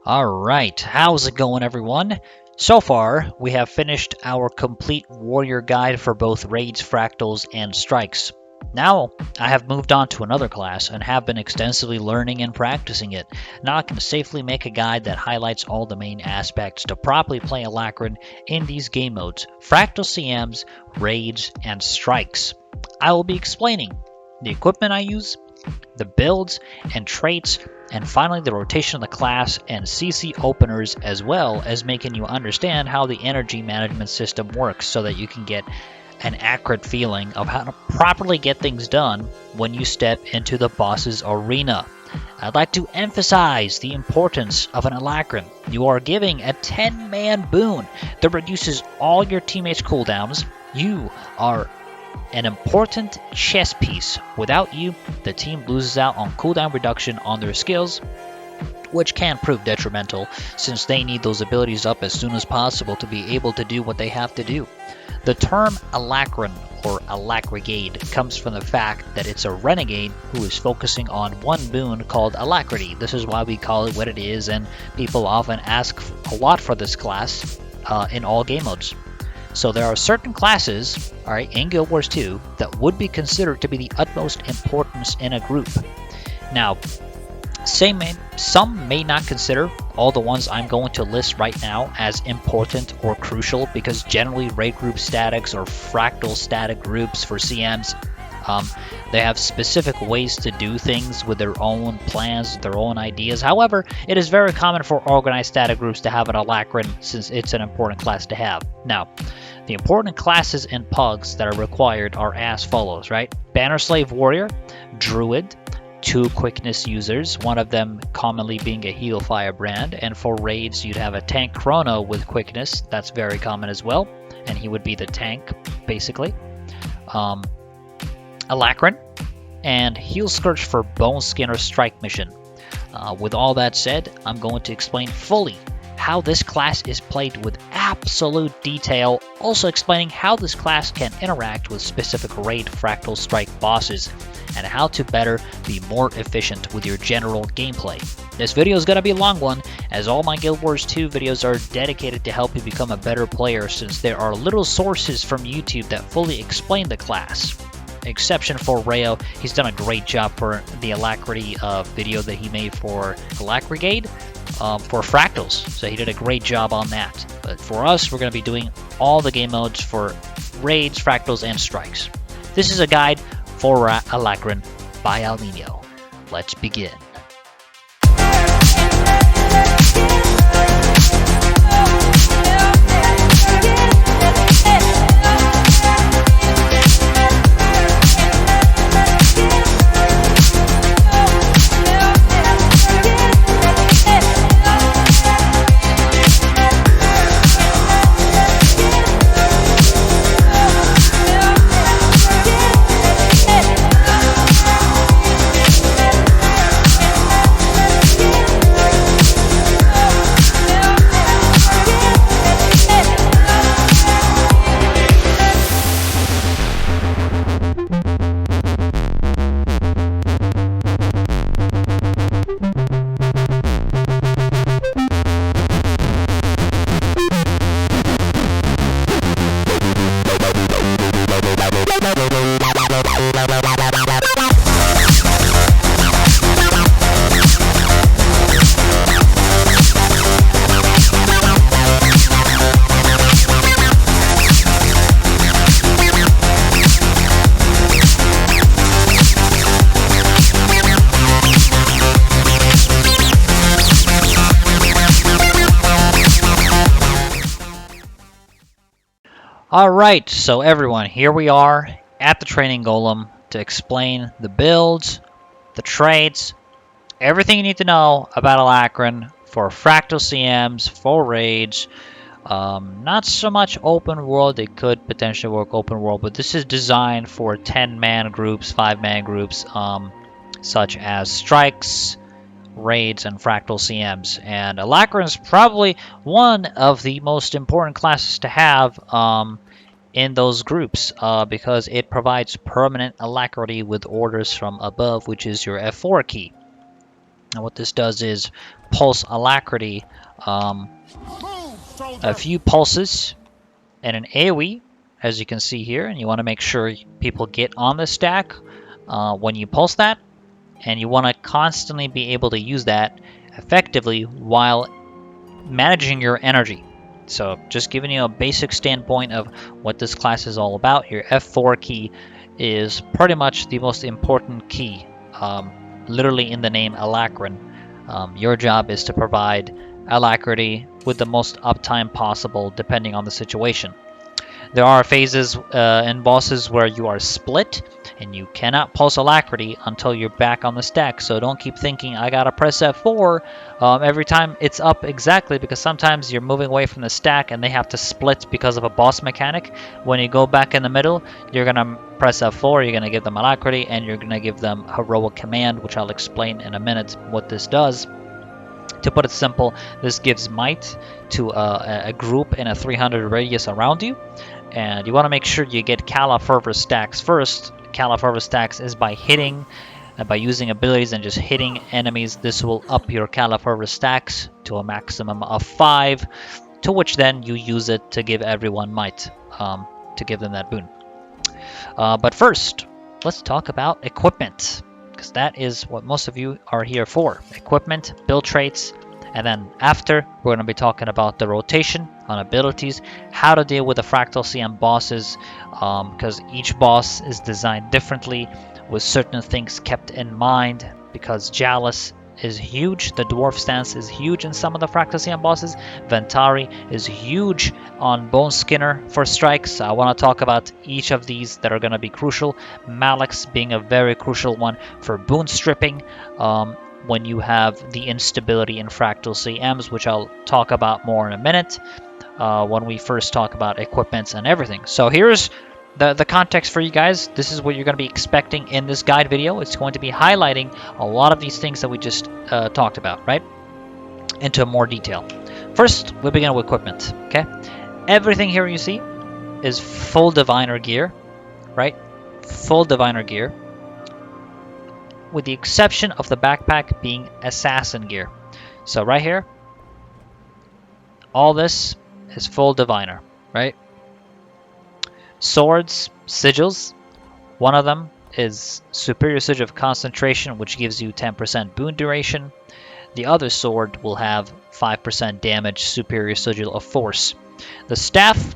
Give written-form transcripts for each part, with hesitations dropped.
Alright, how's it going everyone? So far, we have finished our complete warrior guide for both raids, fractals, and strikes. Now, I have moved on to another class and have been extensively learning and practicing it. Now I can safely make a guide that highlights all the main aspects to properly play Alacrene in these game modes, fractal CMs, raids, and strikes. I will be explaining the equipment I use, the builds and traits, and finally the rotation of the class and CC openers, as well as making you understand how the energy management system works so that you can get an accurate feeling of how to properly get things done when you step into the boss's arena. I'd like to emphasize the importance of an Alacrene. You are giving a 10-man boon that reduces all your teammates' cooldowns. You are an important chess piece. Without you, the team loses out on cooldown reduction on their skills, which can prove detrimental since they need those abilities up as soon as possible to be able to do what they have to do. The term Alacrene or Renegade comes from the fact that it's a renegade who is focusing on one boon called Alacrity. This is why we call it what it is, and people often ask a lot for this class in all game modes. So there are certain classes, alright, in Guild Wars 2 that would be considered to be the utmost importance in a group. Now, some may not consider all the ones I'm going to list right now as important or crucial, because generally raid group statics or fractal static groups for CMs, they have specific ways to do things with their own plans, their own ideas. However, it is very common for organized static groups to have an Alacrene since it's an important class to have. Now, the important classes and pugs that are required are as follows, right? Banner Slave Warrior, Druid, 2 quickness users, one of them commonly being a heal firebrand, and for raids you'd have a tank chrono with quickness. That's very common as well, and he would be the tank basically. Alacrene, and Heal Scourge for Boneskinner strike mission. With all that said, I'm going to explain fully how this class is played with absolute detail, also explaining how this class can interact with specific raid fractal strike bosses, and how to better be more efficient with your general gameplay. This video is going to be a long one, as all my Guild Wars 2 videos are dedicated to help you become a better player, since there are little sources from YouTube that fully explain the class. Exception for Rayo, he's done a great job for the Alacrity video that he made for Renegade for Fractals, so he did a great job on that. But for us, we're going to be doing all the game modes for raids, fractals, and strikes. This is a guide for Alacrene by Alnino. Let's begin. Alright, so everyone, here we are at the training golem to explain the builds, the traits, everything you need to know about Alacrene for fractal CMs, for raids. Not so much open world. It could potentially work open world, but this is designed for 10-man groups, 5-man groups, such as strikes, raids, and fractal CMs. And Alacrene is probably one of the most important classes to have in those groups, because it provides permanent alacrity with orders from above, which is your F4 key. And what this does is pulse Alacrity a few pulses and an AoE, as you can see here, and you want to make sure people get on the stack when you pulse that, and you want to constantly be able to use that effectively while managing your energy. So just giving you a basic standpoint of what this class is all about. Your F4 key is pretty much the most important key, literally in the name Alacrene. Your job is to provide Alacrity with the most uptime possible depending on the situation. There are phases and bosses where you are split and you cannot pulse Alacrity until you're back on the stack. So don't keep thinking, I gotta press F4 every time it's up exactly, because sometimes you're moving away from the stack and they have to split because of a boss mechanic. When you go back in the middle, you're gonna press F4, you're gonna give them Alacrity, and you're gonna give them Heroic Command, which I'll explain in a minute what this does. To put it simple, this gives might to a group in a 300 radius around you, and you want to make sure you get Cala Fervor stacks first. Cala Fervor stacks is by hitting, by using abilities and just hitting enemies. This will up your Cala Fervor stacks to a maximum of 5, to which then you use it to give everyone might, to give them that boon. But first, let's talk about equipment, because that is what most of you are here for. Equipment, build traits, and then after, we're going to be talking about the rotation on abilities, how to deal with the Fractal CM bosses, because each boss is designed differently with certain things kept in mind, because Jalus is huge, the Dwarf stance is huge in some of the Fractal CM bosses, Ventari is huge on Boneskinner for strikes. I want to talk about each of these that are going to be crucial, Mallyx being a very crucial one for boon stripping, when you have the instability in Fractal CMs, which I'll talk about more in a minute when we first talk about equipments and everything. So here's the context for you guys. This is what you're going to be expecting in this guide video. It's going to be highlighting a lot of these things that we just talked about, right, into more detail. First, we begin with equipment, okay? Everything here you see is full diviner gear, right? Full diviner gear, with the exception of the backpack being assassin gear. So right here, all this is full diviner, right? Swords, sigils, one of them is superior sigil of concentration, which gives you 10% boon duration. The other sword will have 5% damage, superior sigil of force. The staff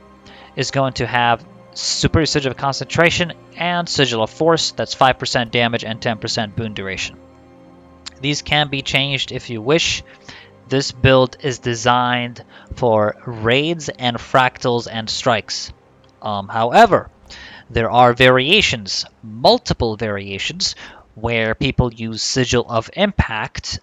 is going to have superior sigil of concentration and sigil of force, that's 5% damage and 10% boon duration. These can be changed if you wish. This build is designed for raids and fractals and strikes. However, there are variations, multiple variations, where people use Sigil of Impact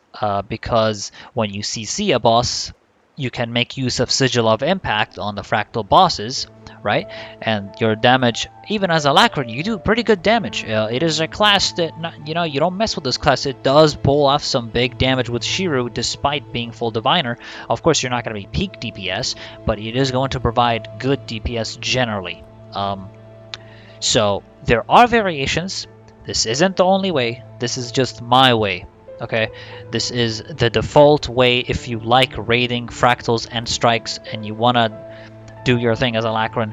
because when you CC a boss, you can make use of Sigil of Impact on the fractal bosses, right? And your damage, even as Alacrity, you do pretty good damage. It is a class that, you don't mess with this class. It does pull off some big damage with Shiru despite being full diviner. Of course, you're not going to be peak DPS, but it is going to provide good DPS generally. So there are variations. This isn't the only way. This is just my way. Okay, this is the default way if you like raiding fractals and strikes and you want to do your thing as Alacrene.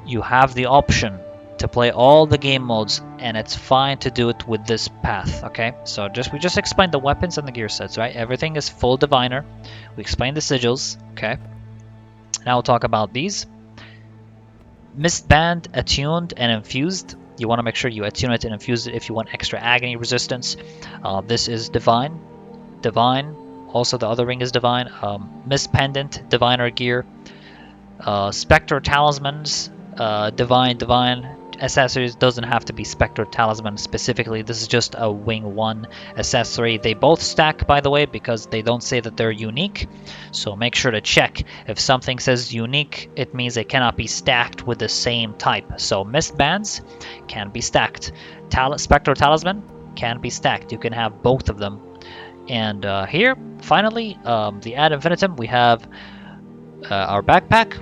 You have the option to play all the game modes, and it's fine to do it with this path. Okay, so we just explained the weapons and the gear sets, right? Everything is full diviner. We explained the sigils. Okay, now we'll talk about these. Mistband, attuned, and infused. You want to make sure you attune it and infuse it if you want extra agony resistance. This is divine. Divine. Also, the other ring is divine. Mist pendant, diviner gear. Spectre talismans, divine accessories. Doesn't have to be Spectre talisman specifically. This is just a wing 1 accessory. They both stack, by the way, because they don't say that they're unique, so make sure to check. If something says unique, it means it cannot be stacked with the same type. So mist bands can be stacked. Spectre talisman can be stacked. You can have both of them. And here, finally, the ad infinitum, we have our backpack,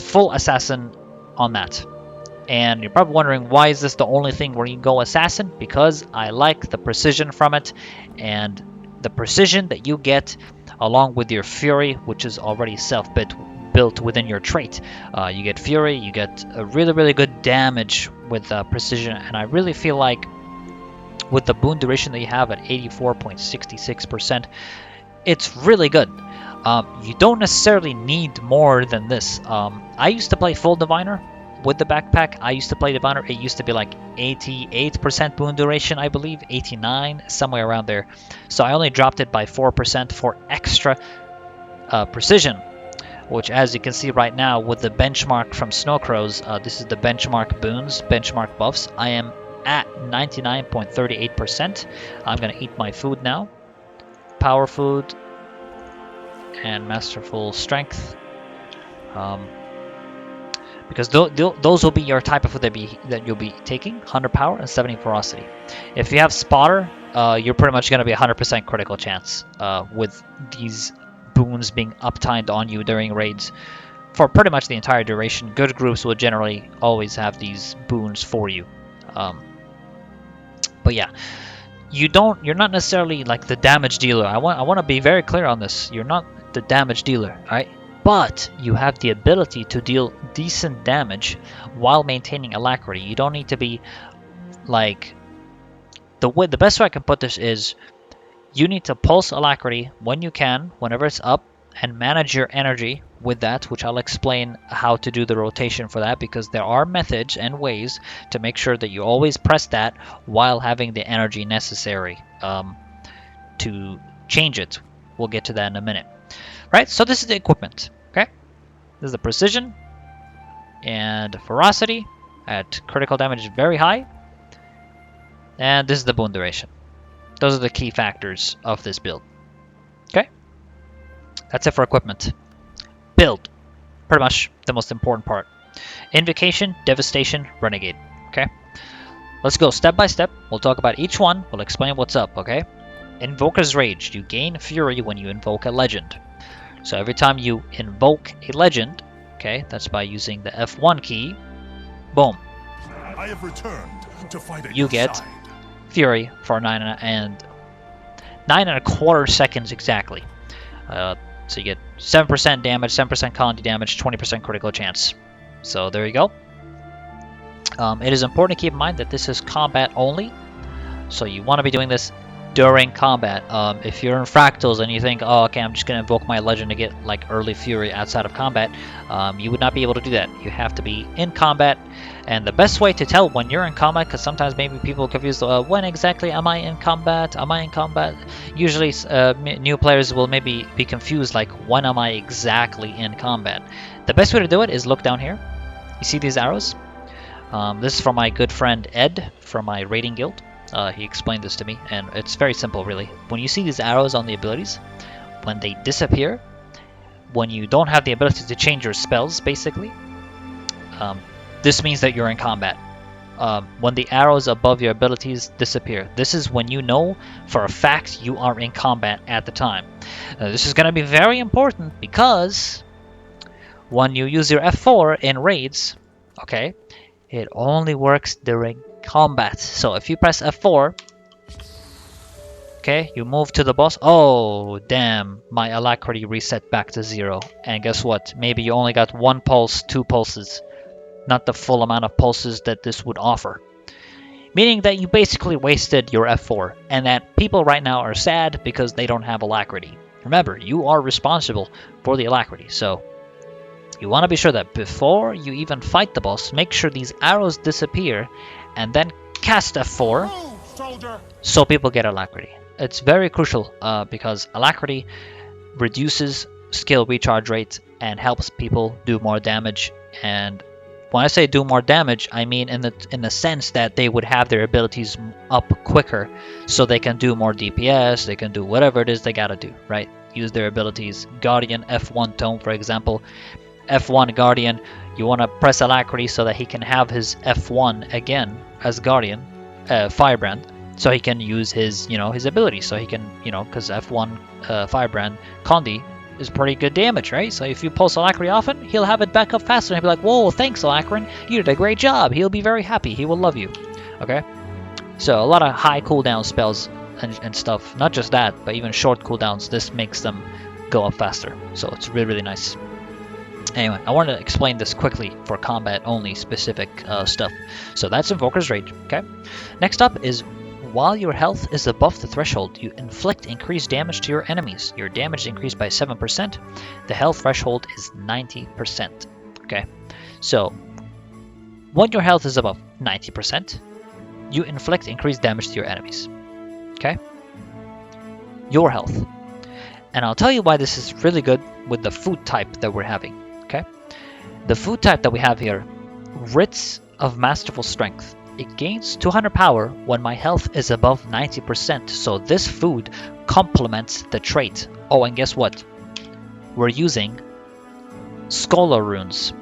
full assassin on that. And you're probably wondering, why is this the only thing where you can go Assassin? Because I like the precision from it, and the precision that you get along with your Fury, which is already built within your trait. You get Fury, you get a really, really good damage with precision, and I really feel like with the boon duration that you have at 84.66%, it's really good. You don't necessarily need more than this. I used to play full Diviner with the backpack. I used to play Diviner. It used to be like 88% boon duration, I believe, 89, somewhere around there. So I only dropped it by 4% for extra precision, which, as you can see right now with the benchmark from Snowcrows, this is the benchmark boons, benchmark buffs. I am at 99.38%. I'm going to eat my food now. Power food and masterful strength. Because those will be your type of food that you'll be taking. 100 power and 70 ferocity. If you have spotter, you're pretty much going to be 100% critical chance with these boons being uptimed on you during raids for pretty much the entire duration. Good groups will generally always have these boons for you. But yeah, you're not necessarily like the damage dealer. I want to be very clear on this. You're not the damage dealer, all right? But you have the ability to deal decent damage while maintaining Alacrity. You don't need to be like the best way I can put this is you need to pulse Alacrity when you can, whenever it's up, and manage your energy with that, which I'll explain how to do the rotation for that, because there are methods and ways to make sure that you always press that while having the energy necessary to change it. We'll get to that in a minute. Right, so this is the equipment. Okay, this is the precision and ferocity at critical damage very high, and this is the boon duration. Those are the key factors of this build. Okay, that's it for equipment. Build, pretty much the most important part. Invocation, Devastation, Renegade. Okay, let's go step by step. We'll talk about each one. We'll explain what's up. Okay, Invoker's Rage. You gain Fury when you invoke a legend. So every time you invoke a legend, okay, that's by using the F1 key, boom, I have returned to fight at you get Fury for 9.25 seconds exactly. So you get 7% damage, 7% colony damage, 20% critical chance. So there you go. It is important to keep in mind that this is combat only, so you want to be doing this during combat. If you're in Fractals and you think, oh, okay, I'm just going to invoke my legend to get like early Fury outside of combat, you would not be able to do that. You have to be in combat, and the best way to tell when you're in combat, because sometimes maybe people confuse when exactly am I in combat? Am I in combat? Usually new players will maybe be confused, like when am I exactly in combat? The best way to do it is look down here. You see these arrows? This is from my good friend Ed from my raiding guild. He explained this to me, and it's very simple, really. When you see these arrows on the abilities, when they disappear, when you don't have the ability to change your spells, basically, this means that you're in combat. When the arrows above your abilities disappear, this is when you know for a fact you are in combat at the time. This is going to be very important because when you use your F4 in raids, okay, it only works during combat. So if you press F4, okay, you move to the boss. Oh, damn, my Alacrity reset back to 0. And guess what? Maybe you only got 1 pulse, 2 pulses. Not the full amount of pulses that this would offer. Meaning that you basically wasted your F4. And that people right now are sad because they don't have Alacrity. Remember, you are responsible for the Alacrity. So you want to be sure that before you even fight the boss, make sure these arrows disappear, and then cast F4 so people get Alacrity. It's very crucial because Alacrity reduces skill recharge rate and helps people do more damage. And when I say do more damage, I mean in the sense that they would have their abilities up quicker so they can do more DPS, they can do whatever it is they gotta do, right? Use their abilities. Guardian F1 Tome, for example. F1 Guardian, you want to press Alacrity so that he can have his F1 again as Guardian, Firebrand, so he can use his, his ability. So he can, because F1 Firebrand, Condi, is pretty good damage, right? So if you pulse Alacrity often, he'll have it back up faster and he'll be like, whoa, thanks Alacrene, you did a great job. He'll be very happy. He will love you. Okay? So a lot of high cooldown spells and stuff. Not just that, but even short cooldowns. This makes them go up faster. So it's really, really nice. Anyway, I wanted to explain this quickly for combat only specific stuff. So that's Invoker's Rage. Okay. Next up is while your health is above the threshold, you inflict increased damage to your enemies. Your damage increased by 7%. The health threshold is 90%. Okay. So when your health is above 90%, you inflict increased damage to your enemies. Okay? Your health. And I'll tell you why this is really good with the food type that we're having. Okay? The food type that we have here, Writs of Masterful Strength. It gains 200 power when my health is above 90%. So this food complements the trait. Oh, and guess what? We're using Scholar Runes.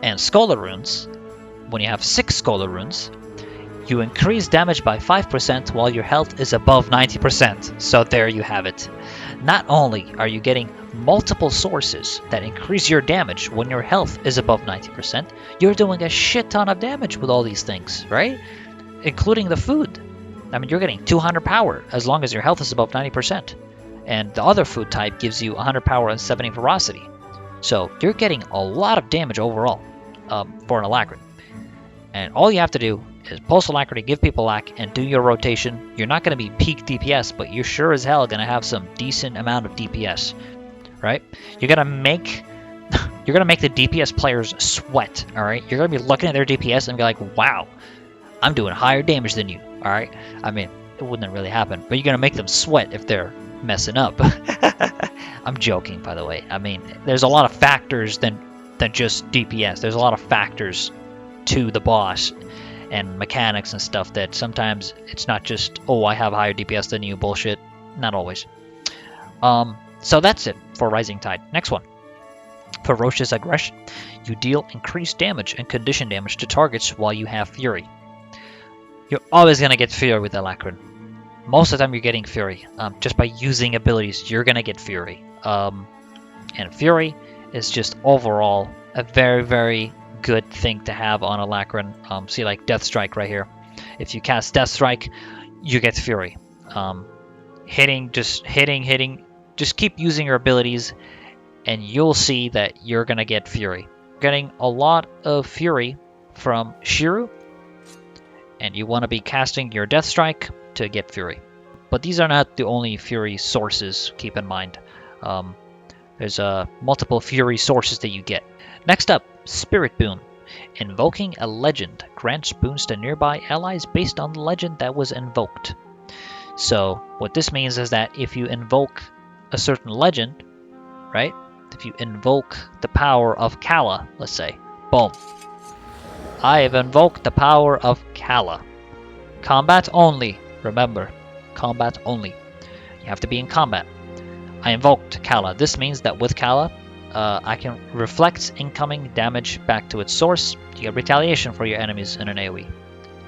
And Scholar Runes, when you have 6 Scholar Runes, you increase damage by 5% while your health is above 90%. So there you have it. Not only are you getting multiple sources that increase your damage when your health is above 90%, you're doing a shit ton of damage with all these things, right? Including the food. I mean, you're getting 200 power as long as your health is above 90%. And the other food type gives you 100 power and 70 ferocity. So you're getting a lot of damage overall for an Alacrity. And all you have to do is pulse Alacrity, give people lack, and do your rotation. You're not going to be peak DPS, but you're sure as hell going to have some decent amount of DPS, right? You're going to make the DPS players sweat, all right? You're going to be looking at their DPS and be like, wow, I'm doing higher damage than you, all right? I mean, it wouldn't really happen, but you're going to make them sweat if they're messing up. I'm joking, by the way. I mean, there's a lot of factors than just DPS. There's a lot of factors to the boss and mechanics and stuff that sometimes it's not just, oh, I have higher DPS than you, bullshit. Not always. So that's it for Rising Tide. Next one. Ferocious Aggression. You deal increased damage and condition damage to targets while you have Fury. You're always going to get Fury with Alacrene. Most of the time you're getting Fury. Just by using abilities, you're going to get Fury. And Fury is just overall a very, very good thing to have on Alacrene. See, like Death Strike right here. If you cast Death Strike, you get Fury. Hitting, just keep using your abilities, and you'll see that you're gonna get Fury. Getting a lot of Fury from Shiru, and you want to be casting your Death Strike to get Fury. But these are not the only Fury sources, keep in mind. There's multiple Fury sources that you get. Next up, Spirit Boon. Invoking a legend grants boons to nearby allies based on the legend that was invoked. So what this means is that if you invoke a certain legend, right? If you invoke the power of Kala, let's say, boom. I have invoked the power of Kala. Combat only, remember, combat only. You have to be in combat. I invoked Kala. This means that with Kala, I can reflect incoming damage back to its source. You get retaliation for your enemies in an AoE.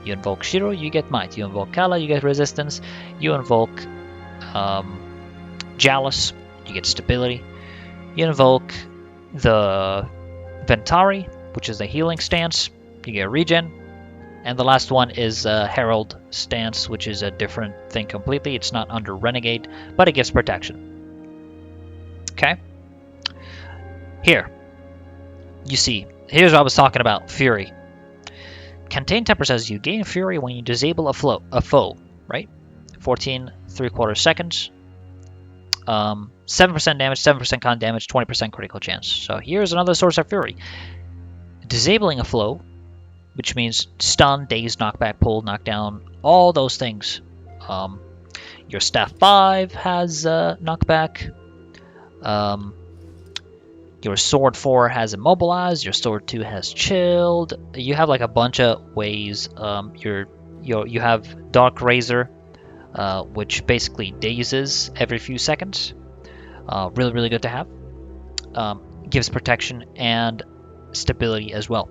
You invoke Shiro, you get might. You invoke Kala, you get resistance. You invoke Jalus, you get stability. You invoke the Ventari, which is the healing stance. You get regen. And the last one is Herald stance, which is a different thing completely. It's not under Renegade, but it gives protection. Okay? Here, you see, here's what I was talking about, Fury. Contain Temper says you gain Fury when you disable a foe, right? 14 3/4 seconds. 7% damage, 7% con damage, 20% critical chance. So here's another source of Fury. Disabling a foe, which means stun, daze, knockback, pull, knockdown, all those things. Your Staff 5 has knockback. Your Sword 4 has Immobilize. Your Sword 2 has Chilled. You have like a bunch of ways. You have Dark Razor, which basically dazes every few seconds. Really, really good to have. Gives protection and stability as well.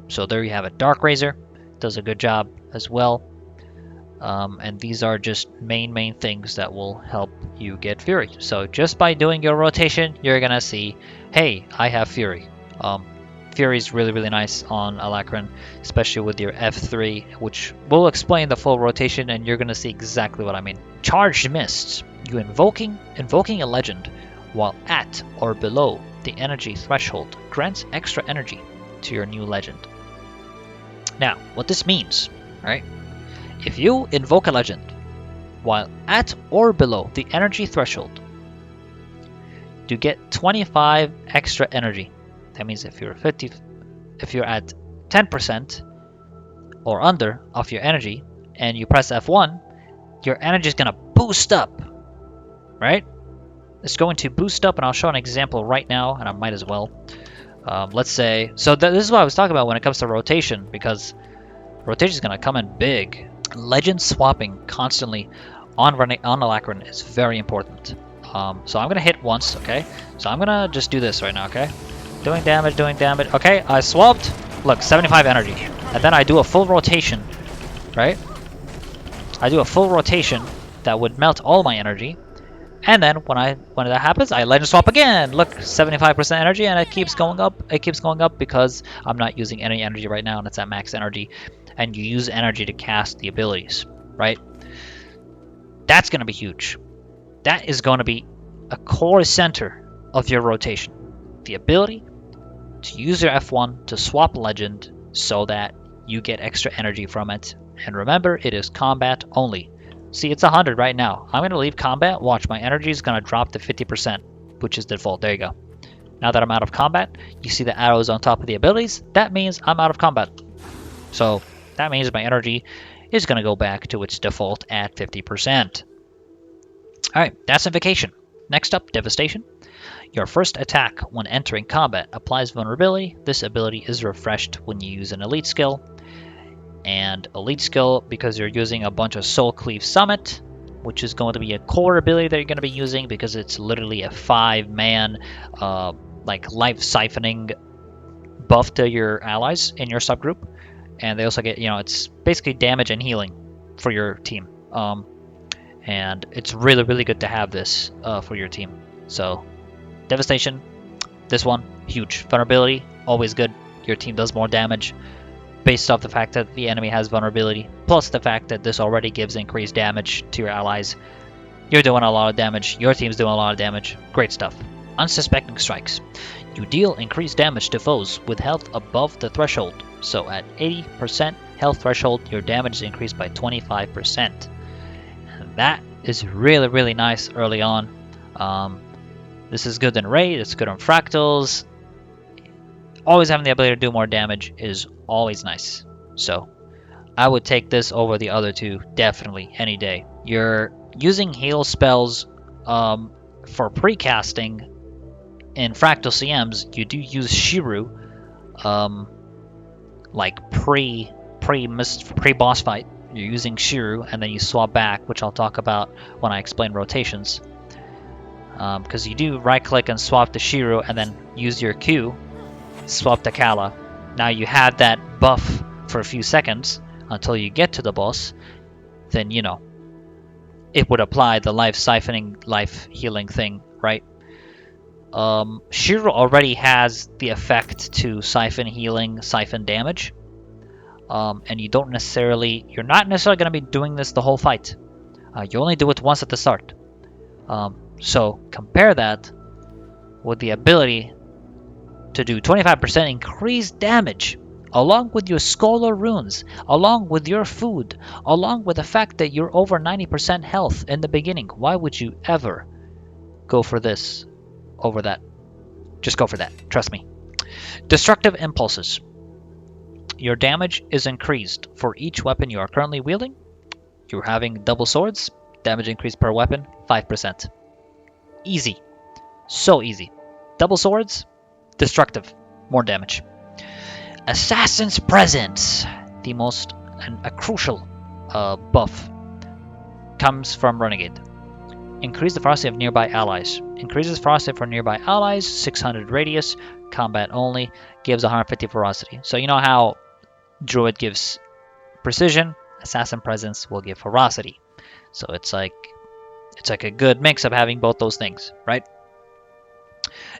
So there you have it. Dark Razor does a good job as well. And these are just main things that will help you get Fury. So just by doing your rotation, you're gonna see, hey, I have Fury. Fury is really nice on Alacrene, especially with your F3, which will explain the full rotation, and you're gonna see exactly what I mean. Charged Mists. You invoking a legend while at or below the energy threshold grants extra energy to your new legend. Now, what this means, right? If you invoke a legend while at or below the energy threshold, you get 25 extra energy. That means if you're at 10% or under of your energy and you press F1, your energy is gonna boost up, right? It's going to boost up, and I'll show an example right now, and I might as well. Let's say, so this is what I was talking about when it comes to rotation, because rotation is gonna come in big. Legend swapping constantly on Alacrene is very important. So I'm gonna hit once, okay? So I'm gonna just do this right now, okay? Doing damage. Okay, I swapped. Look, 75 energy, and then I do a full rotation, right? I do a full rotation that would melt all my energy, and then when that happens, I legend swap again. Look, 75% energy, and it keeps going up. It keeps going up because I'm not using any energy right now, and it's at max energy. And you use energy to cast the abilities, right? That's going to be huge. That is going to be a core center of your rotation. The ability to use your F1 to swap legend so that you get extra energy from it. And remember, it is combat only. See, it's 100 right now. I'm going to leave combat. Watch, my energy is going to drop to 50%, which is default. There you go. Now that I'm out of combat, you see the arrows on top of the abilities. That means I'm out of combat. So that means my energy is going to go back to its default at 50%. Alright, that's Invocation. Next up, Devastation. Your first attack when entering combat applies vulnerability. This ability is refreshed when you use an elite skill. And elite skill, because you're using a bunch of Soul Cleave Summit, which is going to be a core ability that you're going to be using because it's literally a 5-man like life siphoning buff to your allies in your subgroup. And they also get, it's basically damage and healing for your team. And it's really good to have this for your team. So, Devastation, this one, huge. Vulnerability, always good. Your team does more damage based off the fact that the enemy has vulnerability, plus the fact that this already gives increased damage to your allies. You're doing a lot of damage. Your team's doing a lot of damage. Great stuff. Unsuspecting Strikes. You deal increased damage to foes with health above the threshold. So at 80% health threshold, your damage is increased by 25%. And that is really nice early on. This is good in Raid, it's good on Fractals. Always having the ability to do more damage is always nice. So I would take this over the other two, definitely, any day. You're using heal spells for pre-casting. In Fractal CMs, you do use Shiru, like pre-boss fight. You're using Shiru, and then you swap back, which I'll talk about when I explain rotations. Because you do right-click and swap to Shiru, and then use your Q, swap to Kala. Now you have that buff for a few seconds until you get to the boss. Then, it would apply the life siphoning, life healing thing, right? Shiru already has the effect to siphon healing, siphon damage. And you're not necessarily going to be doing this the whole fight. You only do it once at the start. So compare that with the ability to do 25% increased damage, along with your Scholar runes, along with your food, along with the fact that you're over 90% health in the beginning. Why would you ever go for this over that? Just go for that, trust me. Destructive Impulses. Your damage is increased for each weapon you are currently wielding. You're having double swords, damage increase per weapon, 5%. Easy. So easy. Double swords, destructive, more damage. Assassin's Presence. A crucial buff comes from Renegade. Increase the ferocity of nearby allies. Increases ferocity for nearby allies, 600 radius, combat only, gives 150 ferocity. So you know how Druid gives precision, Assassin Presence will give Ferocity. So it's like a good mix of having both those things, right?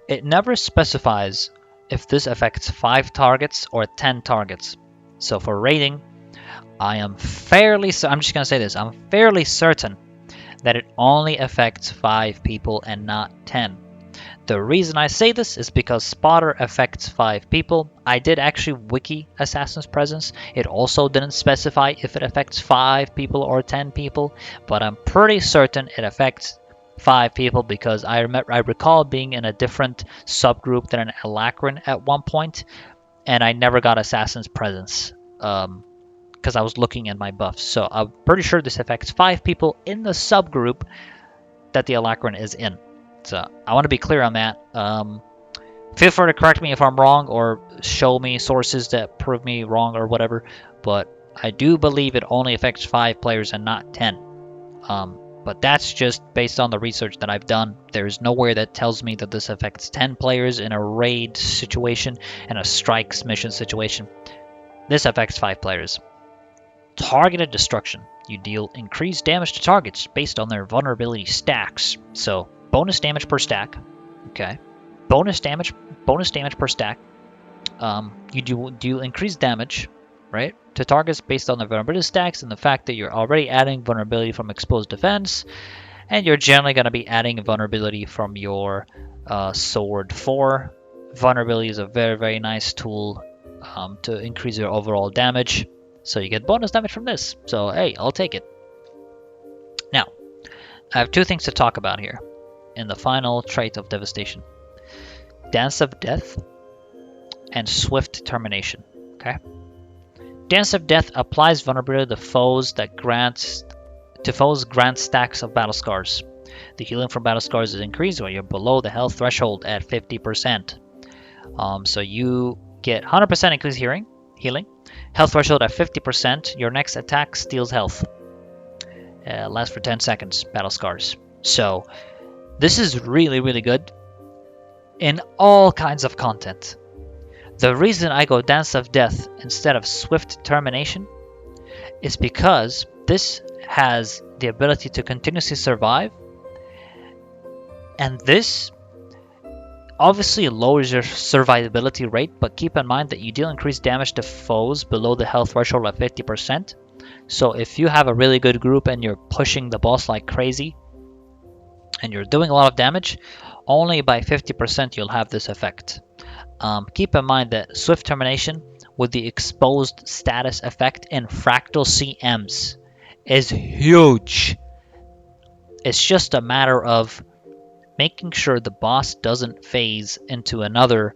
It never specifies if this affects 5 targets or 10 targets. So for raiding, I'm just going to say this, I'm fairly certain that it only affects 5 people and not 10. The reason I say this is because Spotter affects 5 people. I did actually wiki Assassin's Presence. It also didn't specify if it affects 5 people or 10 people, but I'm pretty certain it affects 5 people because I recall being in a different subgroup than an Alacrene at one point, and I never got Assassin's Presence because I was looking at my buffs. So I'm pretty sure this affects 5 people in the subgroup that the Alacrene is in. So I want to be clear on that. Feel free to correct me if I'm wrong or show me sources that prove me wrong or whatever, but I do believe it only affects 5 players and not 10. But that's just based on the research that I've done. There's nowhere that tells me that this affects 10 players in a raid situation and a strikes mission situation. This affects 5 players. Targeted destruction. You deal increased damage to targets based on their vulnerability stacks. So bonus damage per stack. Okay. Bonus damage per stack. You do increased damage, right, to targets based on the vulnerability stacks and the fact that you're already adding vulnerability from exposed defense, and you're generally going to be adding vulnerability from your sword 4. Vulnerability is a very, very nice tool to increase your overall damage. So you get bonus damage from this. So hey, I'll take it. Now, I have 2 things to talk about here in the final trait of devastation. Dance of Death and Swift Termination. Okay. Dance of Death applies vulnerability to foes grant stacks of battle scars. The healing from battle scars is increased when you're below the health threshold at 50%. So you get 100% increased healing. Health threshold at 50%. Your next attack steals health. Lasts for 10 seconds. Battle scars. So this is really, really good in all kinds of content. The reason I go Dance of Death instead of Swift Termination is because this has the ability to continuously survive, and this obviously lowers your survivability rate, but keep in mind that you deal increased damage to foes below the health threshold at 50%. So if you have a really good group and you're pushing the boss like crazy and you're doing a lot of damage, only by 50% you'll have this effect. Keep in mind that Swift Termination with the exposed status effect in Fractal CMs is huge. It's just a matter of making sure the boss doesn't phase into another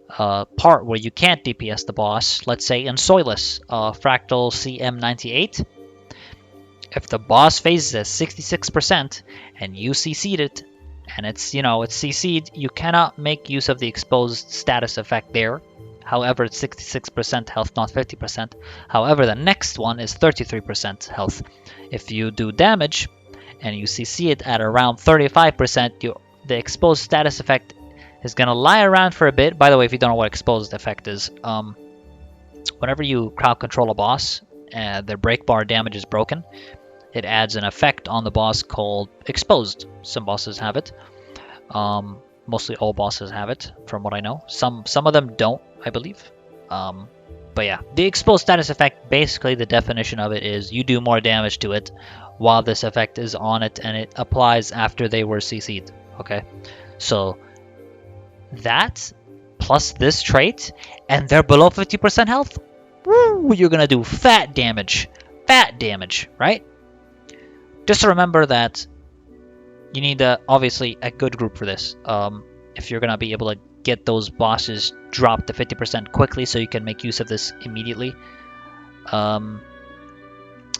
part where you can't DPS the boss. Let's say in Soyless, Fractal CM98. If the boss phases at 66% and you CC'd it, and it's CC'd, you cannot make use of the exposed status effect there. However, it's 66% health, not 50%. However, the next one is 33% health. If you do damage and you CC it at around 35%, the exposed status effect is going to lie around for a bit. By the way, if you don't know what exposed effect is, whenever you crowd control a boss, their break bar damage is broken, it adds an effect on the boss called exposed. Some bosses have it. Mostly all bosses have it, from what I know. Some of them don't, I believe. But yeah, the exposed status effect, basically the definition of it is you do more damage to it while this effect is on it, and it applies after they were CC'd. Okay, so that plus this trait, and they're below 50% health. Woo! You're gonna do fat damage, right? Just remember that you need obviously a good group for this. If you're gonna be able to get those bosses dropped to 50% quickly, so you can make use of this immediately.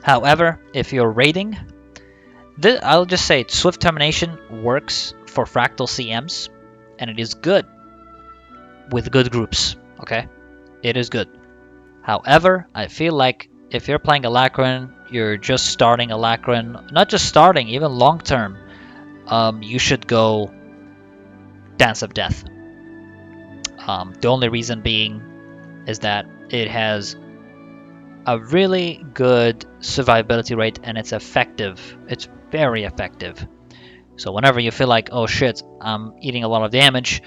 However, if you're raiding, I'll just say Swift Termination works for Fractal CMs, and it is good with good groups. Okay, it is good. However, I feel like if you're playing Alacrene, you're just starting Alacrene, not just starting, even long term, you should go Dance of Death. The only reason being is that it has a really good survivability rate, and it's effective. It's very effective. So whenever you feel like, oh shit, I'm eating a lot of damage,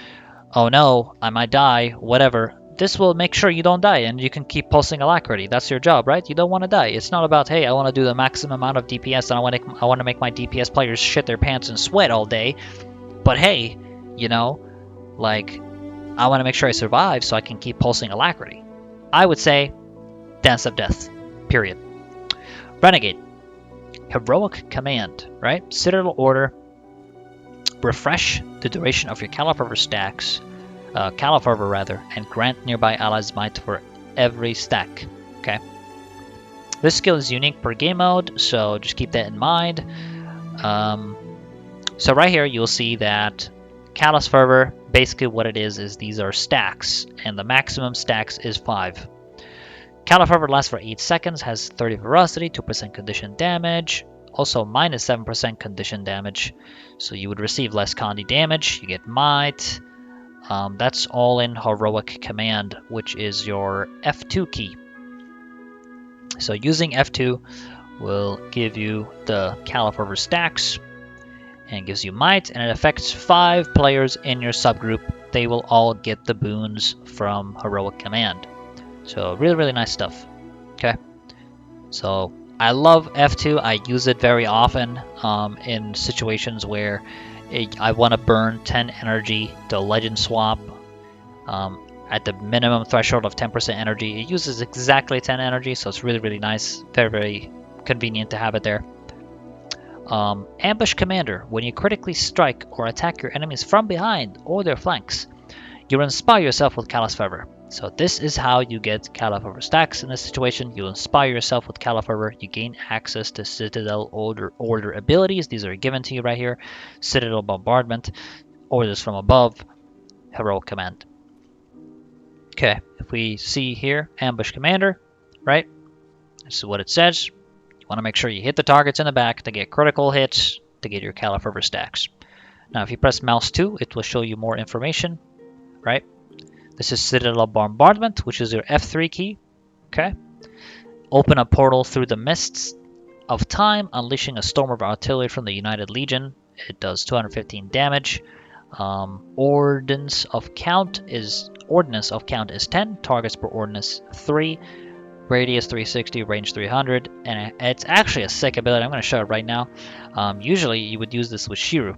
oh no, I might die, whatever, this will make sure you don't die and you can keep pulsing Alacrity. That's your job, right? You don't want to die. It's not about, hey, I want to do the maximum amount of DPS and I want to make my DPS players shit their pants and sweat all day. But hey, you know, like, I want to make sure I survive so I can keep pulsing Alacrity. I would say Dance of Death, period. Renegade, Heroic Command, right? Citadel Order, refresh the duration of your Califervor stacks, and grant nearby allies might for every stack, okay? This skill is unique per game mode, so just keep that in mind. So right here, you'll see that Callous Fervor, basically what it is these are stacks, and the maximum stacks is 5. Callous Fervor lasts for 8 seconds, has 30 ferocity, 2% condition damage, also minus 7% condition damage, so you would receive less condi damage, you get might. That's all in Heroic Command, which is your F2 key. So using F2 will give you the Callous Fervor stacks, and gives you might, and it affects 5 players in your subgroup. They will all get the boons from Heroic Command. So really, really nice stuff. Okay. So I love F2. I use it very often in situations where I want to burn 10 energy to legend swap at the minimum threshold of 10% energy. It uses exactly 10 energy, so it's really, really nice. Very, very convenient to have it there. Ambush Commander. When you critically strike or attack your enemies from behind or their flanks, you inspire yourself with Callous Fervor. So this is how you get Callous Fervor stacks in this situation. You inspire yourself with Callous Fervor. You gain access to Citadel Order abilities. These are given to you right here. Citadel Bombardment, Orders from Above, Heroic Command. Okay, if we see here, Ambush Commander, right? This is what it says. You want to make sure you hit the targets in the back to get critical hits to get your Callous Fervor stacks. Now, if you press mouse 2, it will show you more information, right? This is Citadel Bombardment, which is your F3 key, okay? Open a portal through the mists of time, unleashing a storm of artillery from the United Legion. It does 215 damage. Ordnance of count is 10, targets per ordnance 3, radius 360, range 300, and it's actually a sick ability. I'm going to show it right now. Usually you would use this with Shiru,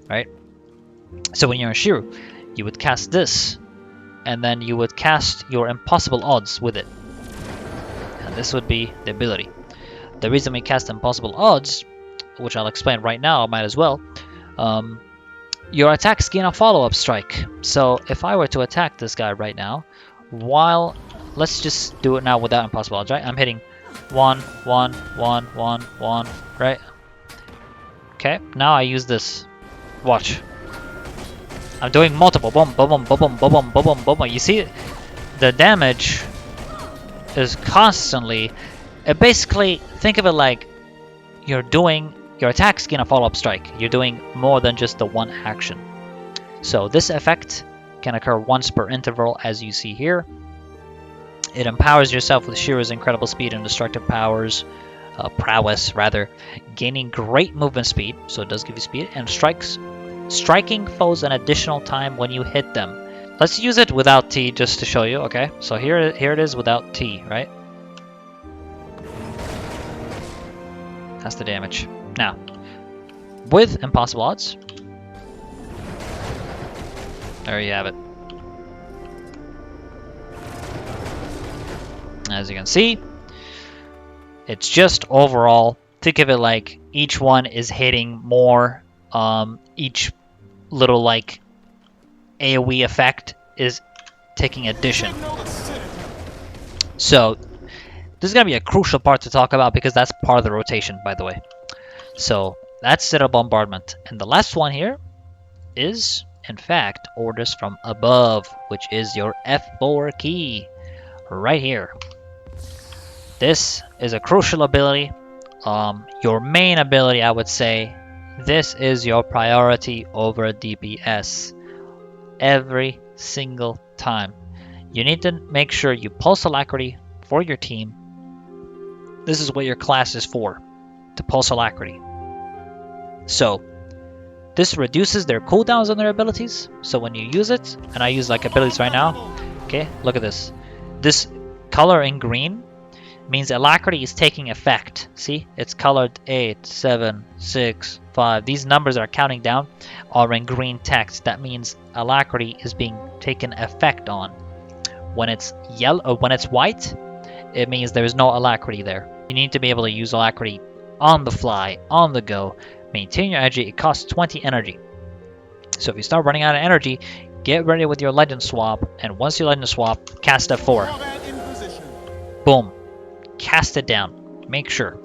right? So when you're in Shiru, you would cast this, and then you would cast your Impossible Odds with it. And this would be the ability. The reason we cast Impossible Odds, which I'll explain right now, I might as well, your attacks gain a follow-up strike. So if I were to attack this guy right now, let's just do it now without Impossible Odds, right? I'm hitting 1, 1, 1, 1, 1, right? Okay, now I use this. Watch. I'm doing multiple. Boom, boom, boom, boom, boom, boom, boom, boom, boom. You see, the damage is constantly. Basically, think of it like your attacks gain a follow-up strike. You're doing more than just the one action. So this effect can occur once per interval, as you see here. It empowers yourself with Shiru's incredible speed and destructive prowess, gaining great movement speed, so it does give you speed, and striking foes an additional time when you hit them. Let's use it without T just to show you, okay? So here it is without T, right? That's the damage. Now, with Impossible Odds, there you have it. As you can see, it's just overall, think of it like each one is hitting more. Each little like AoE effect is taking addition. So this is going to be a crucial part to talk about because that's part of the rotation, by the way. So that's Citadel Bombardment. And the last one here is, in fact, Orders from Above, which is your F4 key right here. This is a crucial ability. Your main ability, I would say. This is your priority over DPS every single time. You need to make sure you pulse Alacrity for your team This is what your class is for, to pulse Alacrity. So this reduces their cooldowns on their abilities. So when you use it, and I use like abilities right now, okay, look at this. This color in green means Alacrity is taking effect. See, it's colored 8, 7, 6, 5. These numbers are counting down are in green text. That means Alacrity is being taken effect on. When it's yellow, or when it's white, it means there's no Alacrity there. You need to be able to use Alacrity on the fly, on the go. Maintain your energy. It costs 20 energy. So if you start running out of energy, get ready with your legend swap, and once you legend swap, cast F4. Boom. Cast it down. Make sure.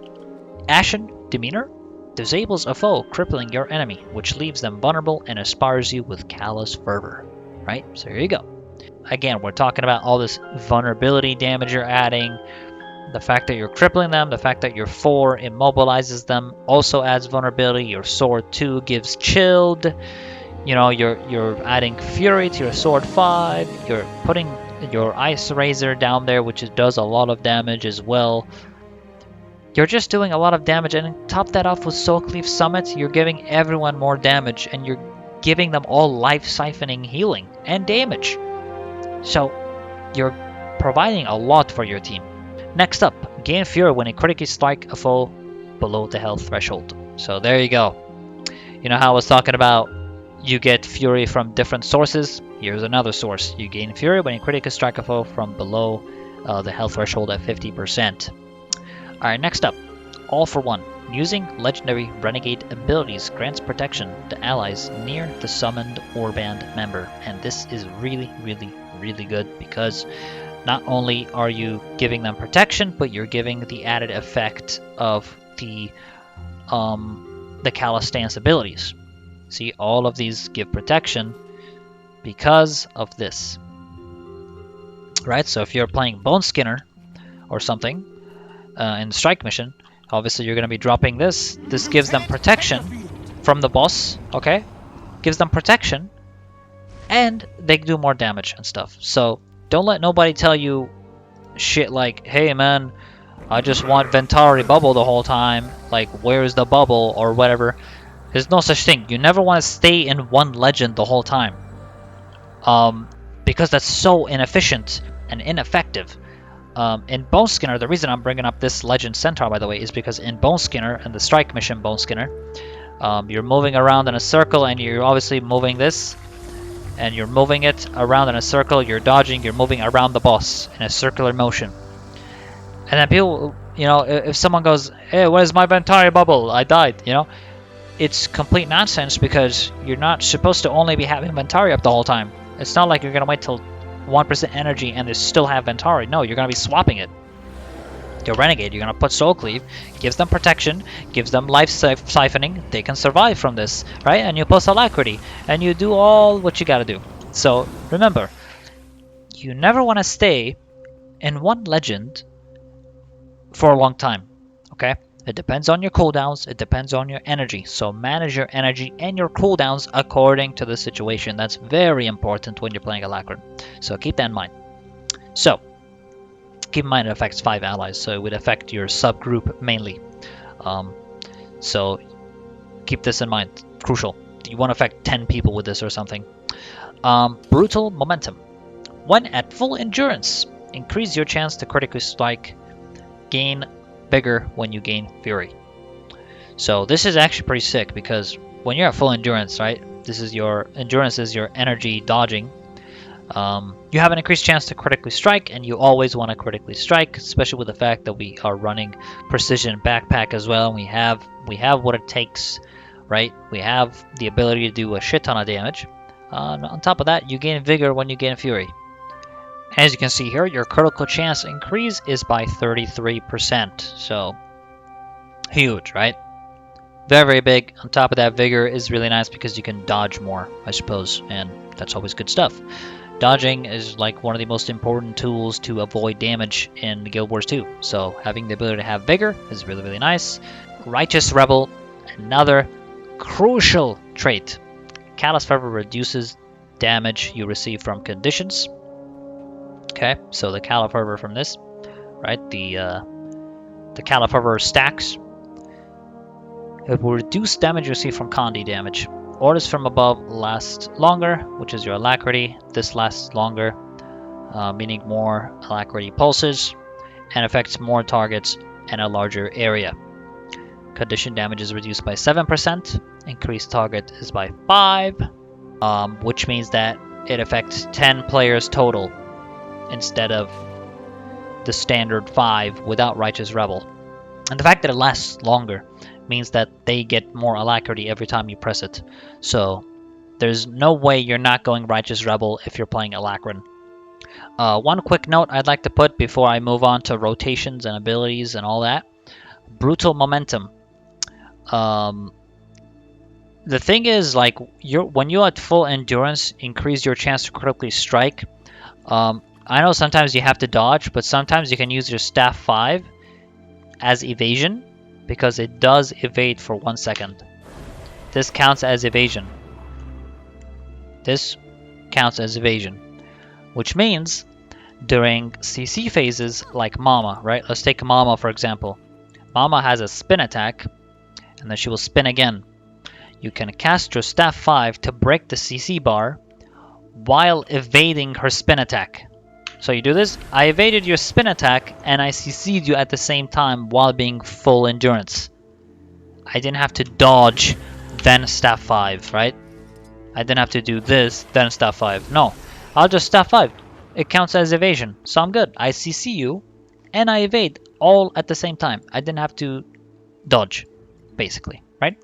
Ashen Demeanor disables a foe, crippling your enemy, which leaves them vulnerable and inspires you with Callous Fervor. Right? So here you go. Again, we're talking about all this vulnerability damage you're adding. The fact that you're crippling them, the fact that your 4 immobilizes them also adds vulnerability. Your sword 2 gives chilled. You know, you're adding fury to your sword 5. You're putting your ice razor down there, which does a lot of damage as well. You're just doing a lot of damage, and top that off with Soulcleave Summit, you're giving everyone more damage, and you're giving them all life siphoning healing and damage. So you're providing a lot for your team. Next up, gain Fury when you critically strike a foe below the health threshold. So there you go. You know how I was talking about you get Fury from different sources? Here's another source. You gain Fury when you critically strike a foe from below the health threshold at 50%. Alright, next up, All for One. Using legendary Renegade abilities grants protection to allies near the summoned warband member. And this is really, really, really good because not only are you giving them protection, but you're giving the added effect of the Callous Stance abilities. See, all of these give protection because of this. Right, so if you're playing Boneskinner or something in Strike Mission, obviously you're going to be dropping this. This gives them protection from the boss, okay? Gives them protection, and they do more damage and stuff. So don't let nobody tell you shit like, hey man, I just want Ventari bubble the whole time. Like, where's the bubble or whatever. There's no such thing. You never want to stay in one legend the whole time. Because that's so inefficient and ineffective. In Boneskinner, the reason I'm bringing up this Legend Centaur, by the way, is because in Boneskinner, and the Strike Mission Boneskinner, you're moving around in a circle, and you're obviously moving this, and you're moving it around in a circle, you're dodging, you're moving around the boss in a circular motion. And then people, you know, if someone goes, hey, where's my Ventari bubble? I died, you know? It's complete nonsense because you're not supposed to only be having Ventari up the whole time. It's not like you're going to wait till 1% energy and they still have Ventari. No, you're going to be swapping it. Your Renegade, you're going to put Soul Cleave, gives them protection, gives them life siphoning. They can survive from this, right? And you post Alacrity, and you do all what you got to do. So remember, you never want to stay in one legend for a long time, okay? It depends on your cooldowns, it depends on your energy. So manage your energy and your cooldowns according to the situation. That's very important when you're playing Alacrene. So keep that in mind. So keep in mind it affects 5 allies, so it would affect your subgroup mainly. So keep this in mind. Crucial. You want to affect 10 people with this or something. Brutal Momentum. When at full endurance, increase your chance to critically strike. Gain bigger when you gain Fury. So this is actually pretty sick because when you're at full endurance, right? This is your endurance is your energy dodging. You have an increased chance to critically strike, and you always want to critically strike, especially with the fact that we are running precision backpack as well. We have what it takes, right? We have the ability to do a shit ton of damage. On top of that, you gain vigor when you gain Fury. As you can see here, your critical chance increase is by 33%. So, huge, right? Very, very big. On top of that, vigor is really nice because you can dodge more, I suppose, and that's always good stuff. Dodging is like one of the most important tools to avoid damage in Guild Wars 2. So having the ability to have vigor is really, really nice. Righteous Rebel, another crucial trait. Callous Fervor reduces damage you receive from conditions. Okay, so the Callous Fervor from this, right? The the caliper stacks. It will reduce damage received from Condi damage. Orders from above last longer, which is your Alacrity. This lasts longer, meaning more Alacrity pulses, and affects more targets and a larger area. Condition damage is reduced by 7%. Increased target is by 5, which means that it affects 10 players total instead of the standard 5 without Righteous Rebel. And the fact that it lasts longer means that they get more Alacrity every time you press it. So there's no way you're not going Righteous Rebel if you're playing Alacrene. One quick note I'd like to put before I move on to rotations and abilities and all that. Brutal Momentum. The thing is, like, when you're at full endurance, increase your chance to critically strike. I know sometimes you have to dodge, but sometimes you can use your Staff 5 as evasion, because it does evade for 1 second. This counts as evasion. This counts as evasion, which means during CC phases like Mama, right? Let's take Mama for example. Mama has a spin attack, and then she will spin again. You can cast your Staff 5 to break the CC bar while evading her spin attack. So you do this, I evaded your spin attack and I CC'd you at the same time while being full endurance. I didn't have to dodge, then Staff 5, right? I didn't have to do this, then Staff 5. No, I'll just Staff 5. It counts as evasion, so I'm good. I CC you and I evade all at the same time. I didn't have to dodge, basically, right?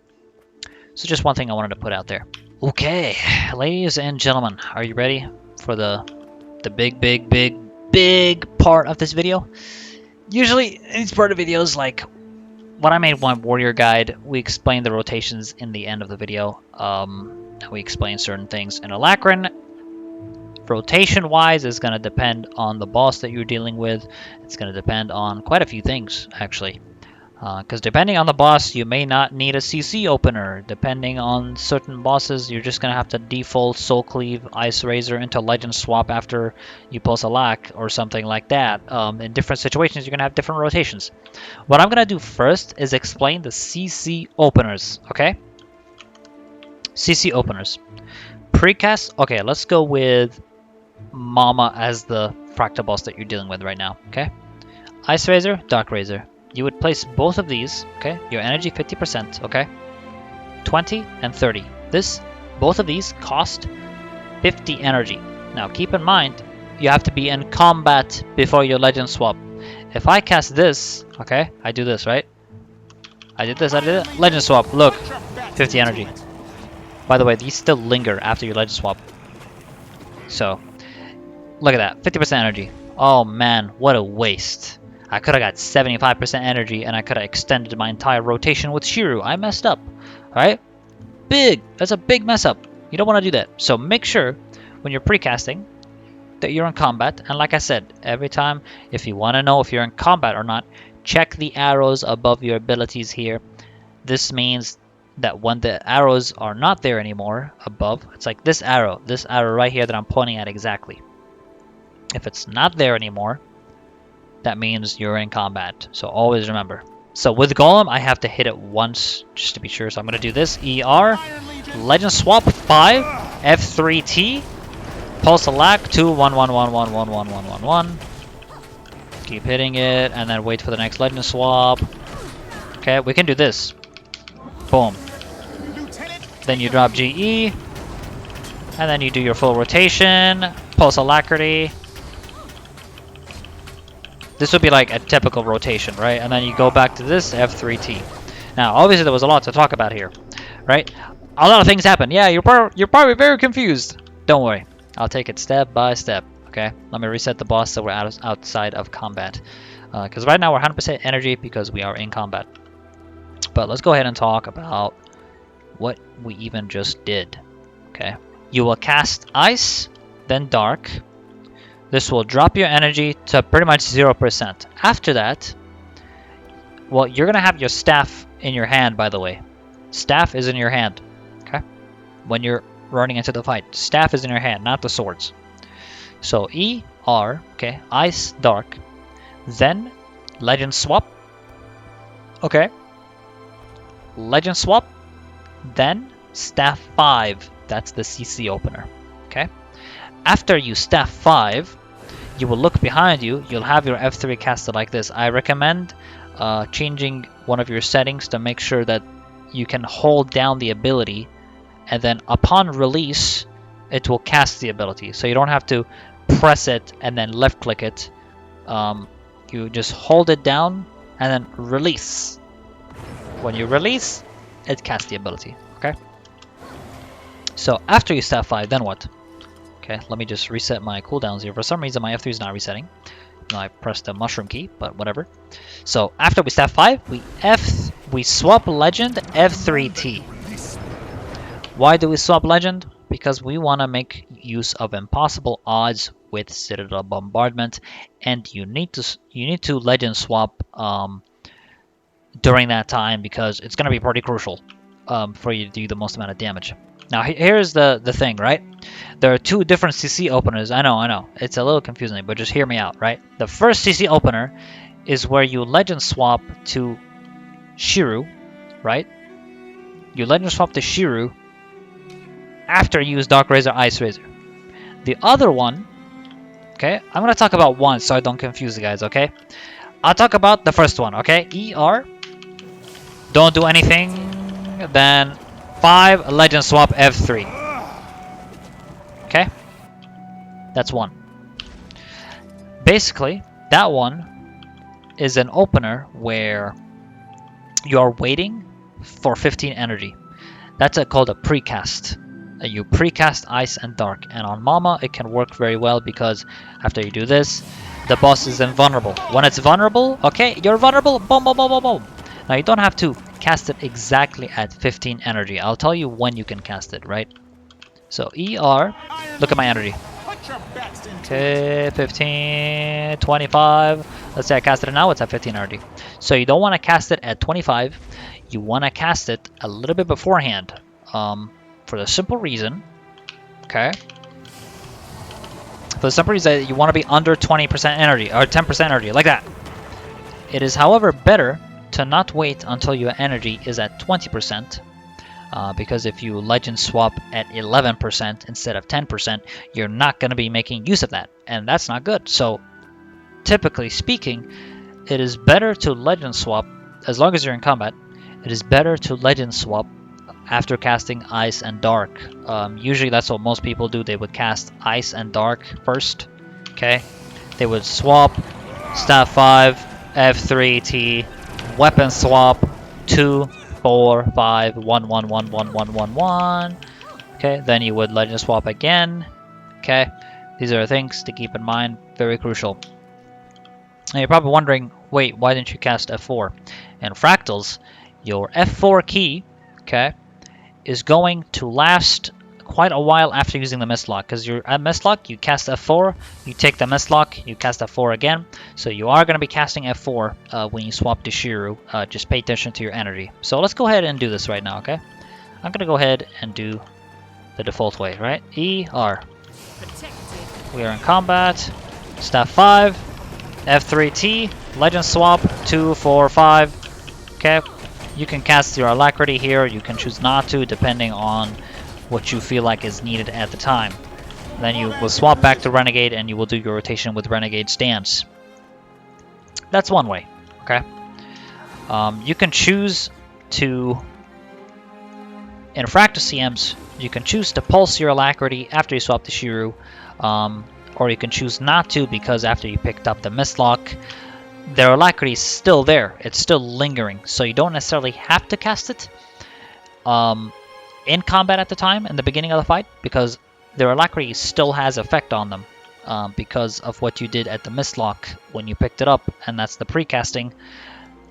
So just one thing I wanted to put out there. Okay, ladies and gentlemen, are you ready for the big part of this video? Usually in these part of videos, like when I made one warrior guide, we explain the rotations in the end of the video. We explain certain things in Alacrene. Rotation wise is going to depend on the boss that you're dealing with. It's going to depend on quite a few things actually, because depending on the boss you may not need a CC opener. Depending on certain bosses, you're just going to have to default Soul Cleave, Ice Razor into Legend Swap after you pulse a lack or something like that. In different situations you're going to have different rotations. What I'm going to do first is explain the CC openers, okay? CC openers. Precast, okay, let's go with Mama as the fractal boss that you're dealing with right now, okay? Ice Razor, Dark Razor. You would place both of these, okay? Your energy 50%, okay? 20 and 30. Both of these cost 50 energy. Now keep in mind, you have to be in combat before your legend swap. If I cast this, okay? I do this, right? I did this, I did it. Legend swap, look. 50 energy. By the way, these still linger after your legend swap. So, look at that, 50% energy. Oh man, what a waste. I could have got 75% energy and I could have extended my entire rotation with Shiru. I messed up, alright? That's a big mess up. You don't want to do that. So make sure when you're precasting that you're in combat. And like I said, every time, if you want to know if you're in combat or not, check the arrows above your abilities here. This means that when the arrows are not there anymore above, it's like this arrow right here that I'm pointing at exactly. If it's not there anymore, that means you're in combat. So always remember. So with Golem, I have to hit it once just to be sure. So I'm going to do this. ER, Legend Swap 5, F3T, Pulse Alac 2, 1, 1, 1, 1, 1, 1, 1, 1, 1. Keep hitting it and then wait for the next Legend Swap. Okay, we can do this. Boom. Then you drop GE. And then you do your full rotation. Pulse Alacrity. This would be like a typical rotation, right? And then you go back to this F3T. Now, obviously there was a lot to talk about here, right? A lot of things happen. Yeah, you're probably very confused. Don't worry. I'll take it step by step, okay? Let me reset the boss so we're outside of combat. Because right now we're 100% energy because we are in combat. But let's go ahead and talk about what we even just did, okay? You will cast Ice, then Dark. This will drop your energy to pretty much 0%. After that, well, you're going to have your staff in your hand, by the way. Staff is in your hand, okay? When you're running into the fight, staff is in your hand, not the swords. So ER, okay, Ice, Dark. Then Legend Swap. Okay. Legend swap, then staff 5. That's the CC opener. Okay. After you staff 5, you will look behind you. You'll have your F3 casted like this. I recommend changing one of your settings to make sure that you can hold down the ability, and then upon release, it will cast the ability. So you don't have to press it and then left click it. You just hold it down and then release. When you release, it casts the ability. Okay. So after you staff 5, then what? Okay, let me just reset my cooldowns here. For some reason, my F3 is not resetting. I pressed the mushroom key, but whatever. So after we staff 5, we swap legend F3T. Why do we swap legend? Because we want to make use of impossible odds with Citadel Bombardment, and you need to legend swap during that time because it's going to be pretty crucial for you to do the most amount of damage. Now here's the thing, right? There are 2 different CC openers. I know. It's a little confusing, but just hear me out, right? The first CC opener is where you legend swap to Shiru, right? You legend swap to Shiru after you use Dark Razor, Ice Razor. The other one, okay? I'm going to talk about one so I don't confuse you guys, okay? I'll talk about the first one, okay? ER, don't do anything, then 5 legend swap F3. Okay? That's one. Basically, that one is an opener where you are waiting for 15 energy. That's called a precast. You precast Ice and Dark, and on Mama it can work very well because after you do this, the boss is invulnerable. When it's vulnerable, okay, you're vulnerable, boom, boom, boom, boom, boom. Now you don't have to cast it exactly at 15 energy. I'll tell you when you can cast it, right? So ER, look at my energy. Okay, 15, 25. Let's say I casted it now, it's at 15 energy. So you don't want to cast it at 25. You want to cast it a little bit beforehand. For the simple reason, okay? For the simple reason that you want to be under 20% energy, or 10% energy, like that. It is, however, better to not wait until your energy is at 20%. Because if you legend swap at 11% instead of 10%, you're not going to be making use of that, and that's not good. So, typically speaking, it is better to legend swap, as long as you're in combat, it is better to legend swap after casting Ice and Dark. Usually that's what most people do. They would cast Ice and Dark first, okay? They would swap, staff 5, F3T, weapon swap, 2, 4, 5, 1, 1, 1, 1, 1, 1, 1. Okay, then you would legend swap again. Okay, these are things to keep in mind, very crucial. Now you're probably wondering, wait, why didn't you cast F4? In Fractals, your F4 key, okay, is going to last quite a while after using the Mistlock, because you're at Mistlock, you cast F4, you take the Mistlock, you cast F4 again, so you are going to be casting F4 when you swap to Shiru. Just pay attention to your energy. So let's go ahead and do this right now, okay? I'm going to go ahead and do the default way, right? ER. We are in combat, staff 5, F3T, legend swap, 2, 4, 5, okay? You can cast your Alacrity here, you can choose not to, depending on what you feel like is needed at the time. Then you will swap back to Renegade and you will do your rotation with Renegade stance. That's one way, okay? You can choose to, in Fractal CMs, you can choose to pulse your Alacrity after you swap to Shiru, or you can choose not to because after you picked up the Mistlock, their Alacrity is still there. It's still lingering, so you don't necessarily have to cast it in combat at the time, in the beginning of the fight, because their Alacrity still has effect on them because of what you did at the Mistlock when you picked it up, and that's the precasting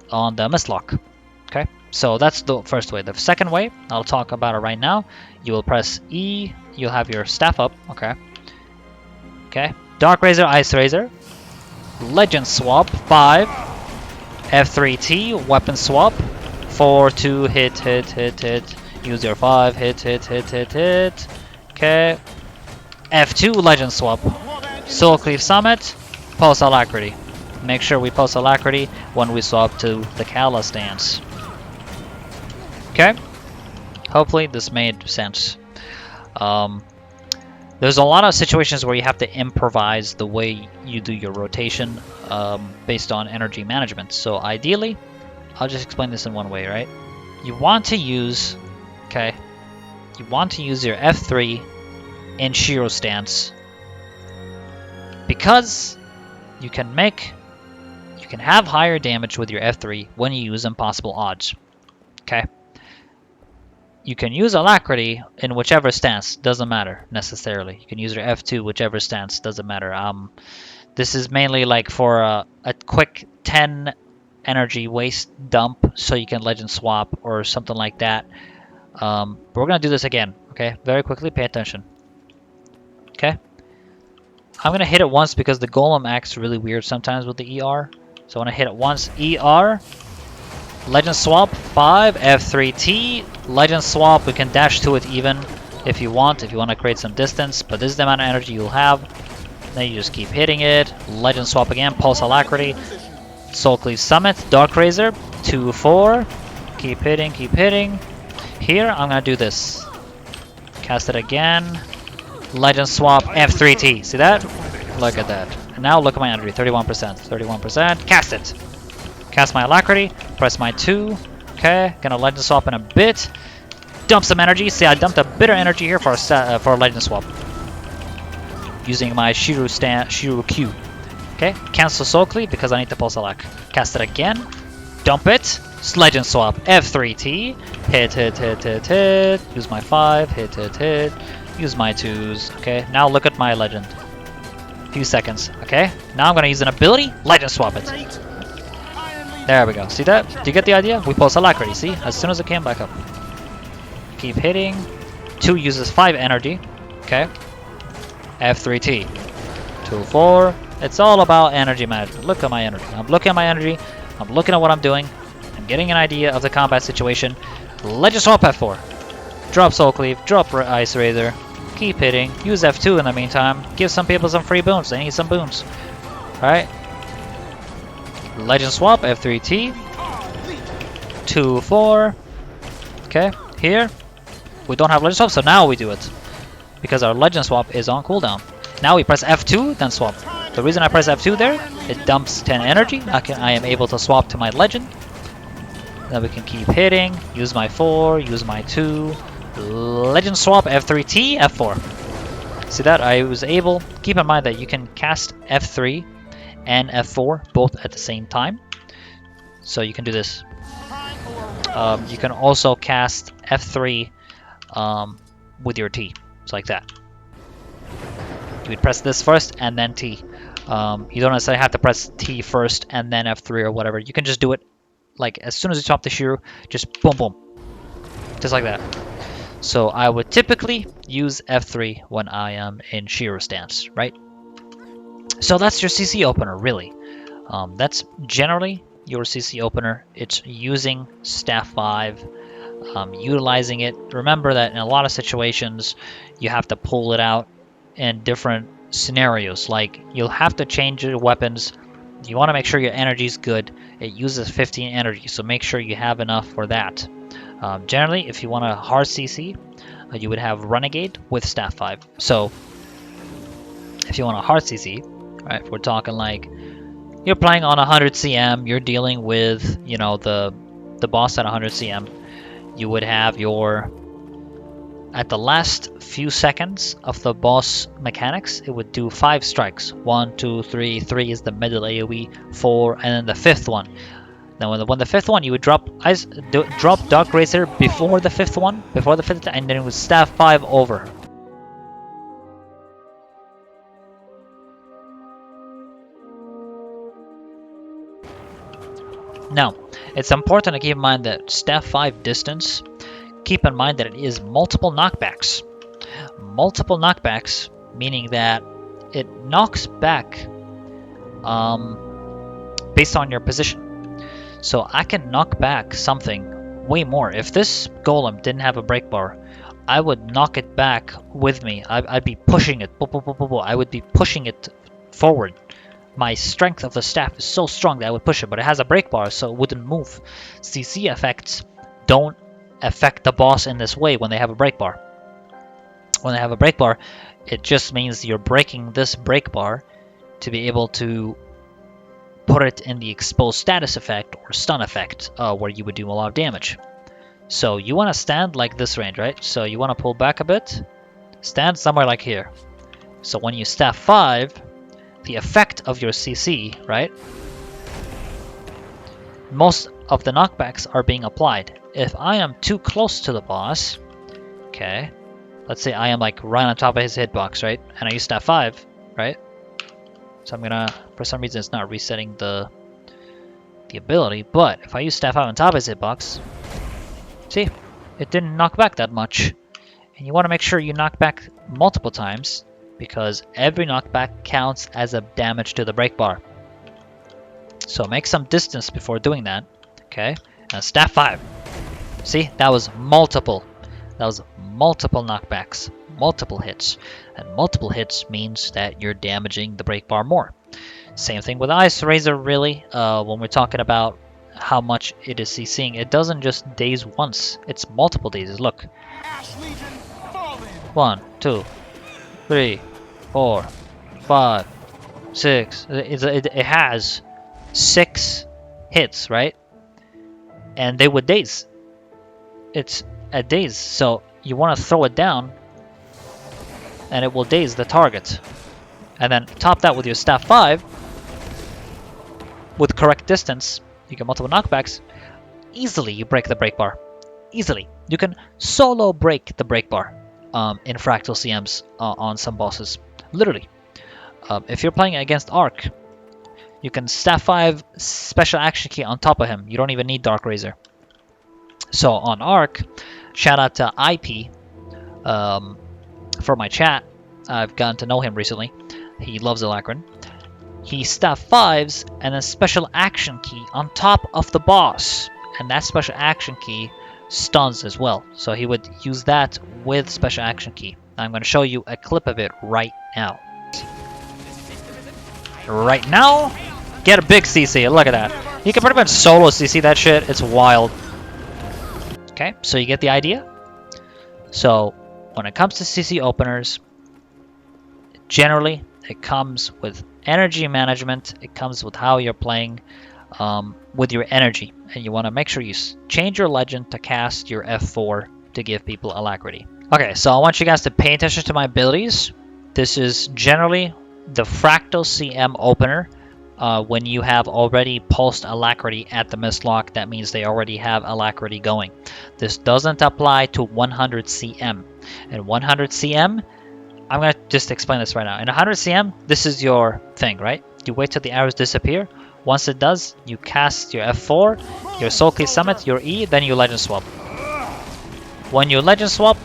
on the Mistlock. Okay, so that's the first way. The second way, I'll talk about it right now. You will press E, you'll have your staff up, okay? Okay, Dark Razor, Ice Razor, Legend Swap, 5, F3T, Weapon Swap, 4, 2, hit, hit, hit, hit, use your 5, hit, hit, hit, hit, hit, okay, F2, Legend Swap, Soul Cleave Summit, Pulse Alacrity, make sure we post Alacrity when we swap to the Kala stance. Okay? Hopefully this made sense. There's a lot of situations where you have to improvise the way you do your rotation based on energy management. So ideally, I'll just explain this in one way, right? You want to use, okay, you want to use your F3 in Shiro stance because you can have higher damage with your F3 when you use impossible odds. Okay? You can use Alacrity in whichever stance, doesn't matter necessarily. You can use your F2 whichever stance, doesn't matter. This is mainly like for a quick 10 energy waste dump so you can legend swap or something like that. But we're gonna do this again, okay? Very quickly, pay attention. Okay? I'm gonna hit it once because the golem acts really weird sometimes with the ER. So I'm gonna hit it once, ER, legend swap, 5, F3T, legend swap, we can dash to it even if you want to create some distance, but this is the amount of energy you'll have. Then you just keep hitting it, legend swap again, pulse Alacrity, Soul Cleave Summit, Dark Razor, 2, 4, keep hitting, keep hitting. Here, I'm gonna do this. Cast it again, legend swap, F3T, see that? Look at that. And now look at my energy, 31%, 31%, cast it. Cast my Alacrity, press my 2, okay, gonna legend swap in a bit. Dump some energy, see I dumped a bit of energy here for a legend swap. Using my Shiro Q. Okay, cancel Soul Cleave because I need to pulse Alac. Cast it again, dump it, legend swap, F3T, hit, hit, hit, hit, hit, use my 5, hit, hit, hit, use my 2s, okay, now look at my legend. Few seconds, okay, now I'm gonna use an ability, legend swap it. There we go. See that? Do you get the idea? We pulse Alacrity, see? As soon as it came back up. Keep hitting. 2 uses 5 energy. Okay. F3T. 2, 4. It's all about energy management. Look at my energy. I'm looking at my energy. I'm looking at what I'm doing. I'm getting an idea of the combat situation. Legend swap F4. Drop Soul Cleave. Drop Ice Razor. Keep hitting. Use F2 in the meantime. Give some people some free boons. They need some boons. Alright. Legend swap, F3T, 2, 4, okay, here, we don't have legend swap, so now we do it, because our legend swap is on cooldown. Now we press F2, then swap. The reason I press F2 there, it dumps 10 energy, I am able to swap to my legend, then we can keep hitting, use my 4, use my 2, legend swap, F3T, F4. See that, I was able, keep in mind that you can cast F3 and F4 both at the same time, so you can do this. You can also cast F3 with your T, it's like that. You would press this first and then T. You don't necessarily have to press T first and then F3 or whatever. You can just do it like as soon as you swap the Shiro, just boom boom, just like that. So I would typically use F3 when I am in Shiro stance, right? So that's your CC opener, really. That's generally your CC opener. It's using Staff 5, utilizing it. Remember that in a lot of situations, you have to pull it out in different scenarios. Like, you'll have to change your weapons. You want to make sure your energy is good. It uses 15 energy, so make sure you have enough for that. Generally, if you want a hard CC, you would have Renegade with Staff 5. So, if you want a hard CC, right, we're talking like you're playing on 100 CM, you're dealing with, you know, the boss at 100 CM. You would have your, at the last few seconds of the boss mechanics, it would do 5 strikes. 1, 2, 3, 3 is the middle AoE, 4, and then the 5th one. Then when the 5th one, you would drop Dark Razor before the 5th one, and then it would Staff 5 over. Now, it's important to keep in mind that Staff 5 distance, keep in mind that it is multiple knockbacks. Multiple knockbacks, meaning that it knocks back based on your position. So I can knock back something way more. If this golem didn't have a break bar, I would knock it back with me. I'd be pushing it. I would be pushing it forward. my strength of the staff is so strong that I would push it, but it has a break bar, so it wouldn't move. CC effects don't affect the boss in this way when they have a break bar. When they have a break bar, it just means you're breaking this break bar to be able to put it in the exposed status effect or stun effect, where you would do a lot of damage. So you want to stand like this range, right? So you want to pull back a bit, stand somewhere like here. So when you staff 5, the effect of your CC, right? Most of the knockbacks are being applied. If I am too close to the boss, okay, let's say I am like right on top of his hitbox, right? And I use staff 5, right? So I'm gonna, for some reason it's not resetting the ability, but if I use staff 5 on top of his hitbox, see, it didn't knock back that much. And you want to make sure you knock back multiple times, because every knockback counts as a damage to the break bar. So make some distance before doing that, okay? And staff 5. See, that was multiple. That was multiple knockbacks, multiple hits. And multiple hits means that you're damaging the break bar more. Same thing with Ice Razor, really. When we're talking about how much it is CCing, it doesn't just daze once, it's multiple dazes. Look. 1, 2, 3, 4, 5, 6. It has 6 hits, right? And they would daze. It's a daze, so you want to throw it down and it will daze the target. And then top that with your staff 5 with correct distance. You get multiple knockbacks. Easily you break the break bar. Easily. You can solo break the break bar in Fractal CMs on some bosses. Literally. If you're playing against Arc, you can staff 5 special action key on top of him. You don't even need Dark Razor. So on Arc, shout out to IP for my chat. I've gotten to know him recently. He loves Alacrene. He staff 5s and a special action key on top of the boss. And that special action key stuns as well. So he would use that with special action key. I'm going to show you a clip of it right now. Right now, get a big CC. Look at that. You can pretty much solo CC that shit. It's wild. Okay, so you get the idea? So when it comes to CC openers, generally it comes with energy management. It comes with how you're playing with your energy. And you want to make sure you change your legend to cast your F4 to give people Alacrity. Okay, so I want you guys to pay attention to my abilities. This is generally the Fractal CM opener. When you have already pulsed Alacrity at the Mistlock, that means they already have Alacrity going. This doesn't apply to 100 CM. And 100 CM, I'm going to just explain this right now. In 100 CM, this is your thing, right? You wait till the arrows disappear. Once it does, you cast your F4, your Soul Key Summit, your E, then you Legend Swap. When you Legend Swap,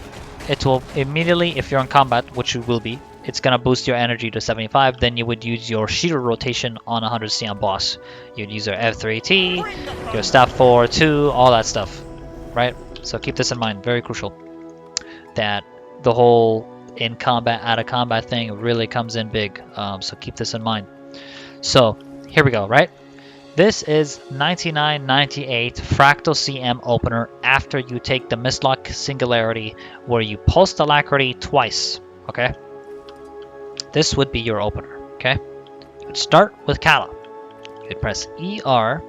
it will immediately, if you're in combat, which you will be, it's going to boost your energy to 75. Then you would use your Sheeter rotation on 100 CM boss. You'd use your F3T, your Staff 4, 2, all that stuff, right? So keep this in mind, very crucial. That the whole in combat, out of combat thing really comes in big. So keep this in mind. So here we go, right? This is 9998 Fractal CM opener after you take the Mistlock Singularity where you pulse Alacrity twice, okay? This would be your opener, okay? You'd start with Kala. You'd press ER.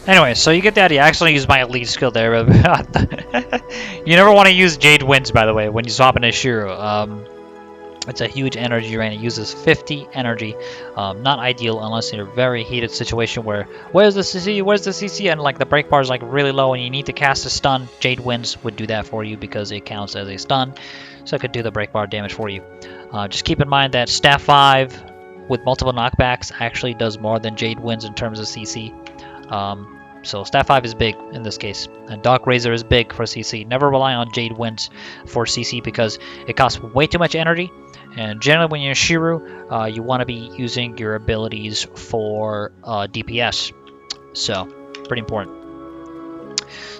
Anyway, so you get the idea. I actually use my elite skill there. You never want to use Jade Winds, by the way, when you swap into Shiro. It's a huge energy drain. It uses 50 energy. Not ideal unless you're in a very heated situation where, where's the CC? Where's the CC? And like the break bar is like really low and you need to cast a stun. Jade Winds would do that for you because it counts as a stun. So it could do the break bar damage for you. Just keep in mind that Staff 5 with multiple knockbacks actually does more than Jade Winds in terms of CC. So Staff 5 is big in this case, and Dark Razor is big for CC. Never rely on Jade Winds for CC because it costs way too much energy, and generally when you're Shiro, you want to be using your abilities for DPS. So, pretty important.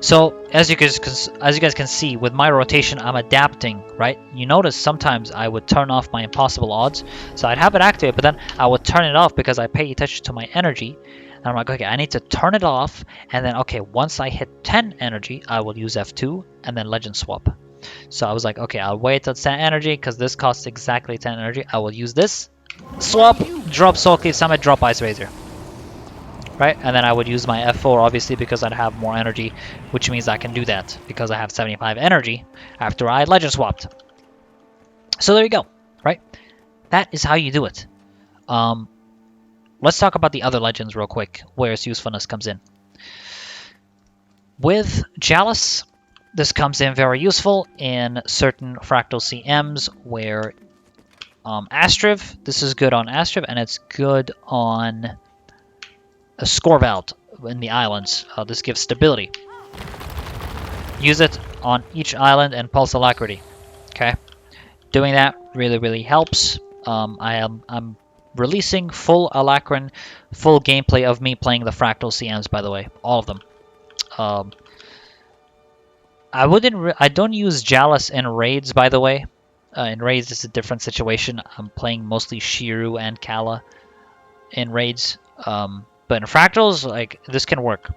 So, as you guys can see, with my rotation, I'm adapting, right? You notice sometimes I would turn off my impossible odds, so I'd have it activated, but then I would turn it off because I pay attention to my energy. And I'm like, okay, I need to turn it off, and then, okay, once I hit 10 energy, I will use F2, and then Legend Swap. So I was like, okay, I'll wait till 10 energy, because this costs exactly 10 energy. I will use this, swap, drop Soul Cleave Summit, drop Ice Razor. Right, and then I would use my F4, obviously, because I'd have more energy, which means I can do that, because I have 75 energy after I Legend Swapped. So there you go, right? That is how you do it. Let's talk about the other legends real quick, where its usefulness comes in. With Chalice, this comes in very useful in certain Fractal CMs where Astriv, this is good on Astriv, and it's good on a Skorvald in the islands. This gives stability. Use it on each island and pulse Alacrity. Okay, doing that really helps. I'm releasing full Alacrene, full gameplay of me playing the Fractal CMs, by the way, all of them. I don't use Chalice in raids, by the way. In raids, it's a different situation. I'm playing mostly Shiro and Kala in raids. But in Fractals, like, this can work.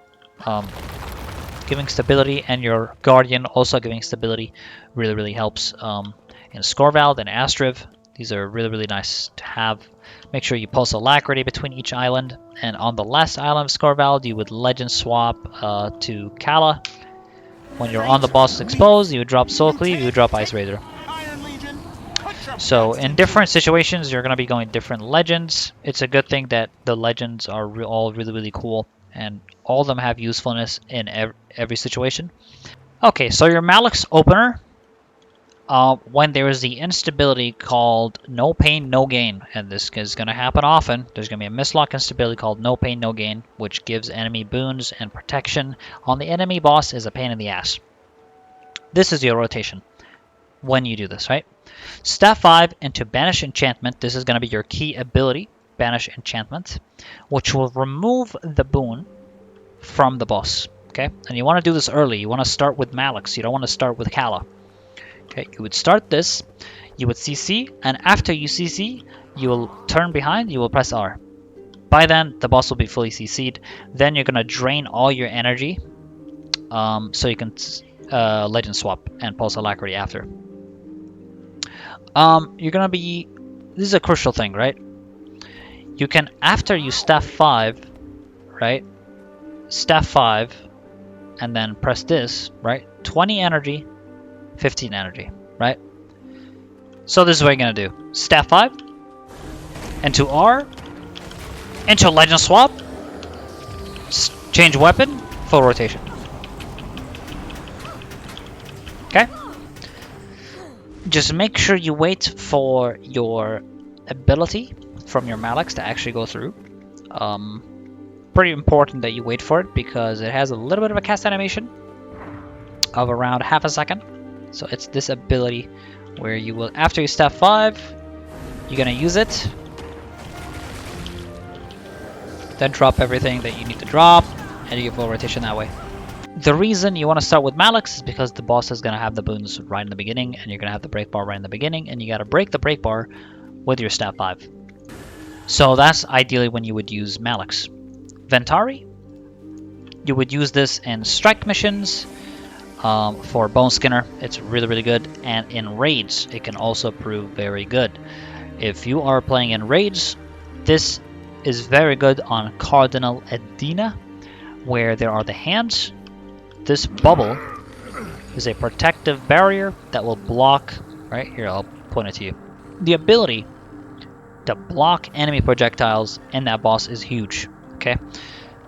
Giving stability, and your Guardian also giving stability really helps. In Skorvald and Astriv, these are really nice to have. Make sure you pulse Alacrity between each island. And on the last island of Skorvald, you would Legend Swap to Kala. When you're on the boss exposed, you would drop Soul Cleave, you would drop Ice Razor. So in different situations, you're going to be going different legends. It's a good thing that the legends are all really cool, and all of them have usefulness in every situation. Okay, so your Mallyx opener, when there is the instability called No Pain, No Gain, and this is going to happen often, there's going to be a mislock instability called No Pain, No Gain, which gives enemy boons and protection on the enemy boss is a pain in the ass. This is your rotation when you do this, right? Staff 5 into Banish Enchantment. This is going to be your key ability, Banish Enchantment, which will remove the boon from the boss, okay? And you want to do this early. You want to start with Mallyx. You don't want to start with Kala. Okay, you would start this, you would CC, and after you CC, you will turn behind, you will press R. By then, the boss will be fully CC'd. Then you're going to drain all your energy, so you can Legend Swap and Pulse Alacrity after. You're going to be... This is a crucial thing, right? You can, after you Staff 5, right? Staff 5, and then press this, right? 20 energy, 15 energy, right? So this is what you're going to do. Staff 5, into R, into Legend Swap, change weapon, full rotation. Okay? Just make sure you wait for your ability from your Mallyx to actually go through. Pretty important that you wait for it because it has a little bit of a cast animation of around half a second. So it's this ability where you will, after you Staff 5, you're going to use it. Then drop everything that you need to drop, and you get full rotation that way. The reason you want to start with Mallyx is because the boss is going to have the boons right in the beginning, and you're going to have the break bar right in the beginning, and you got to break the break bar with your Staff 5. So that's ideally when you would use Mallyx. Ventari, you would use this in strike missions. For Boneskinner, it's really good, and in raids, it can also prove very good. If you are playing in raids, this is very good on Cardinal Edina, where there are the hands. This bubble is a protective barrier that will block, right here, I'll point it to you. The ability to block enemy projectiles in that boss is huge, okay?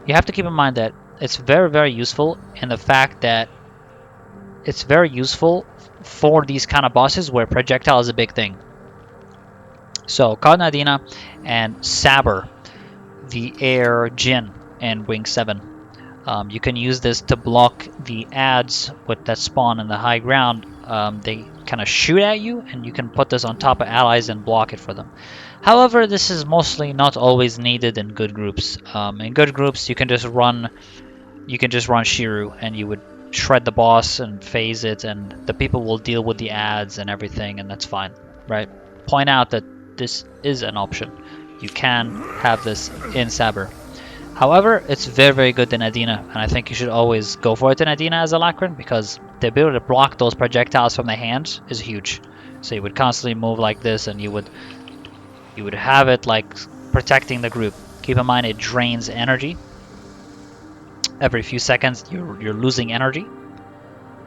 You have to keep in mind that it's very, very useful in the fact that it's very useful for these kind of bosses where projectile is a big thing. So, Karnadina and Saber, the air Jin in Wing 7. You can use this to block the ads that spawn in the high ground. They kind of shoot at you, and you can put this on top of allies and block it for them. However, this is mostly not always needed in good groups. In good groups, you can just run Shiru, and you would shred the boss and phase it, and the people will deal with the ads and everything, and that's fine, right? Point out that this is an option. You can have this in Saber. However, it's very, very good in Adina, and I think you should always go for it in Adina as Alacrene, because the ability to block those projectiles from the hands is huge. So you would constantly move like this, and you would have it like protecting the group. Keep in mind it drains energy. Every few seconds you're losing energy.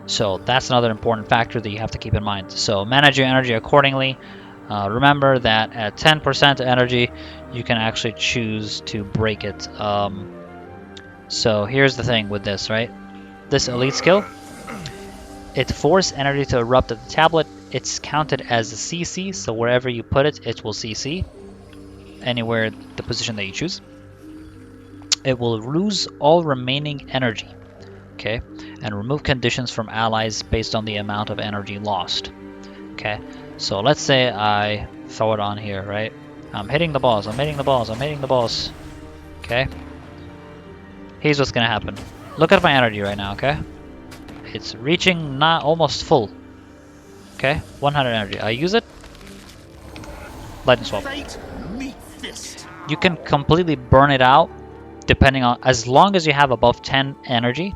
So that's another important factor that you have to keep in mind. So manage your energy accordingly. Remember that at 10% energy, you can actually choose to break it. So here's the thing with this, right? This elite skill, it forces energy to erupt at the tablet. It's counted as a CC, so wherever you put it, it will CC. Anywhere, the position that you choose. It will lose all remaining energy, okay? And remove conditions from allies based on the amount of energy lost, okay? So let's say I throw it on here, right? I'm hitting the boss, I'm hitting the boss, I'm hitting the boss. Okay? Here's what's gonna happen. Look at my energy right now, okay? It's reaching almost full. Okay? 100 energy. I use it. Lightning swap. You can completely burn it out depending on, as long as you have above 10 energy,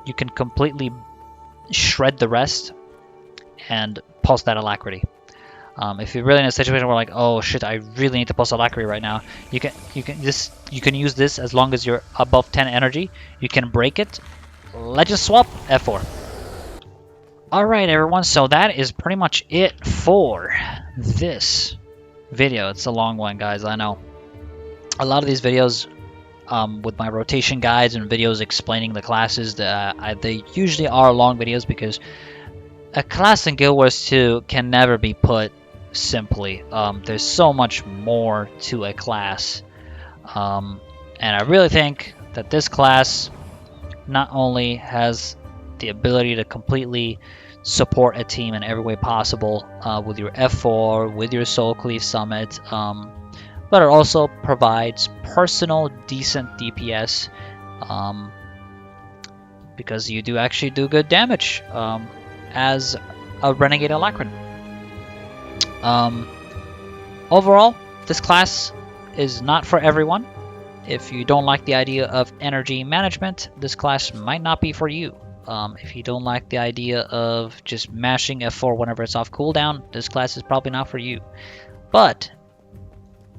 you can completely shred the rest and pulse that Alacrity. If you're really in a situation where like, oh shit, I really need to pulse Alacrity right now, you can use this as long as you're above 10 energy. You can break it. Legend swap F4. Alright everyone, so that is pretty much it for this video. It's a long one, guys, I know. A lot of these videos with my rotation guides and videos explaining the classes, they usually are long videos because a class in Guild Wars 2 can never be put simply. There's so much more to a class. And I really think that this class not only has the ability to completely support a team in every way possible with your F4, with your Soul Cleave Summit, but it also provides personal decent DPS because you do actually do good damage as a Renegade Alacrene. Overall, this class is not for everyone. If you don't like the idea of energy management, this class might not be for you. If you don't like the idea of just mashing F4 whenever it's off cooldown, this class is probably not for you. But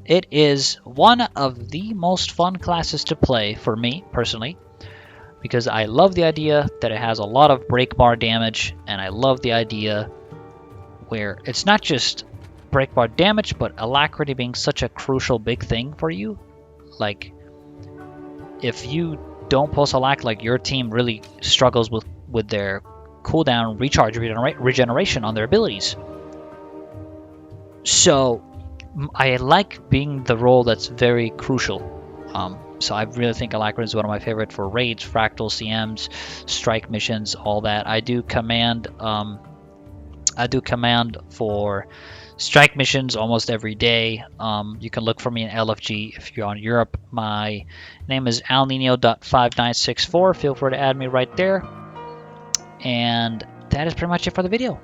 it is one of the most fun classes to play for me, personally, because I love the idea that it has a lot of break bar damage, and I love the idea where it's not just break bar damage, but Alacrity being such a crucial big thing for you. Like, if you don't pulse Alac, like your team really struggles with their cooldown recharge regeneration on their abilities. So I like being the role that's very crucial. So I really think Alacrene is one of my favorite for raids, fractal CMs, strike missions, all that. I do command for strike missions almost every day. You can look for me in LFG if you're on Europe. My name is alnino.5964. Feel free to add me right there. And that is pretty much it for the video.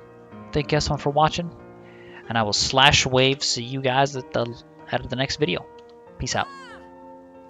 Thank you guys so much for watching. And I will /wave see you guys at the next video. Peace out.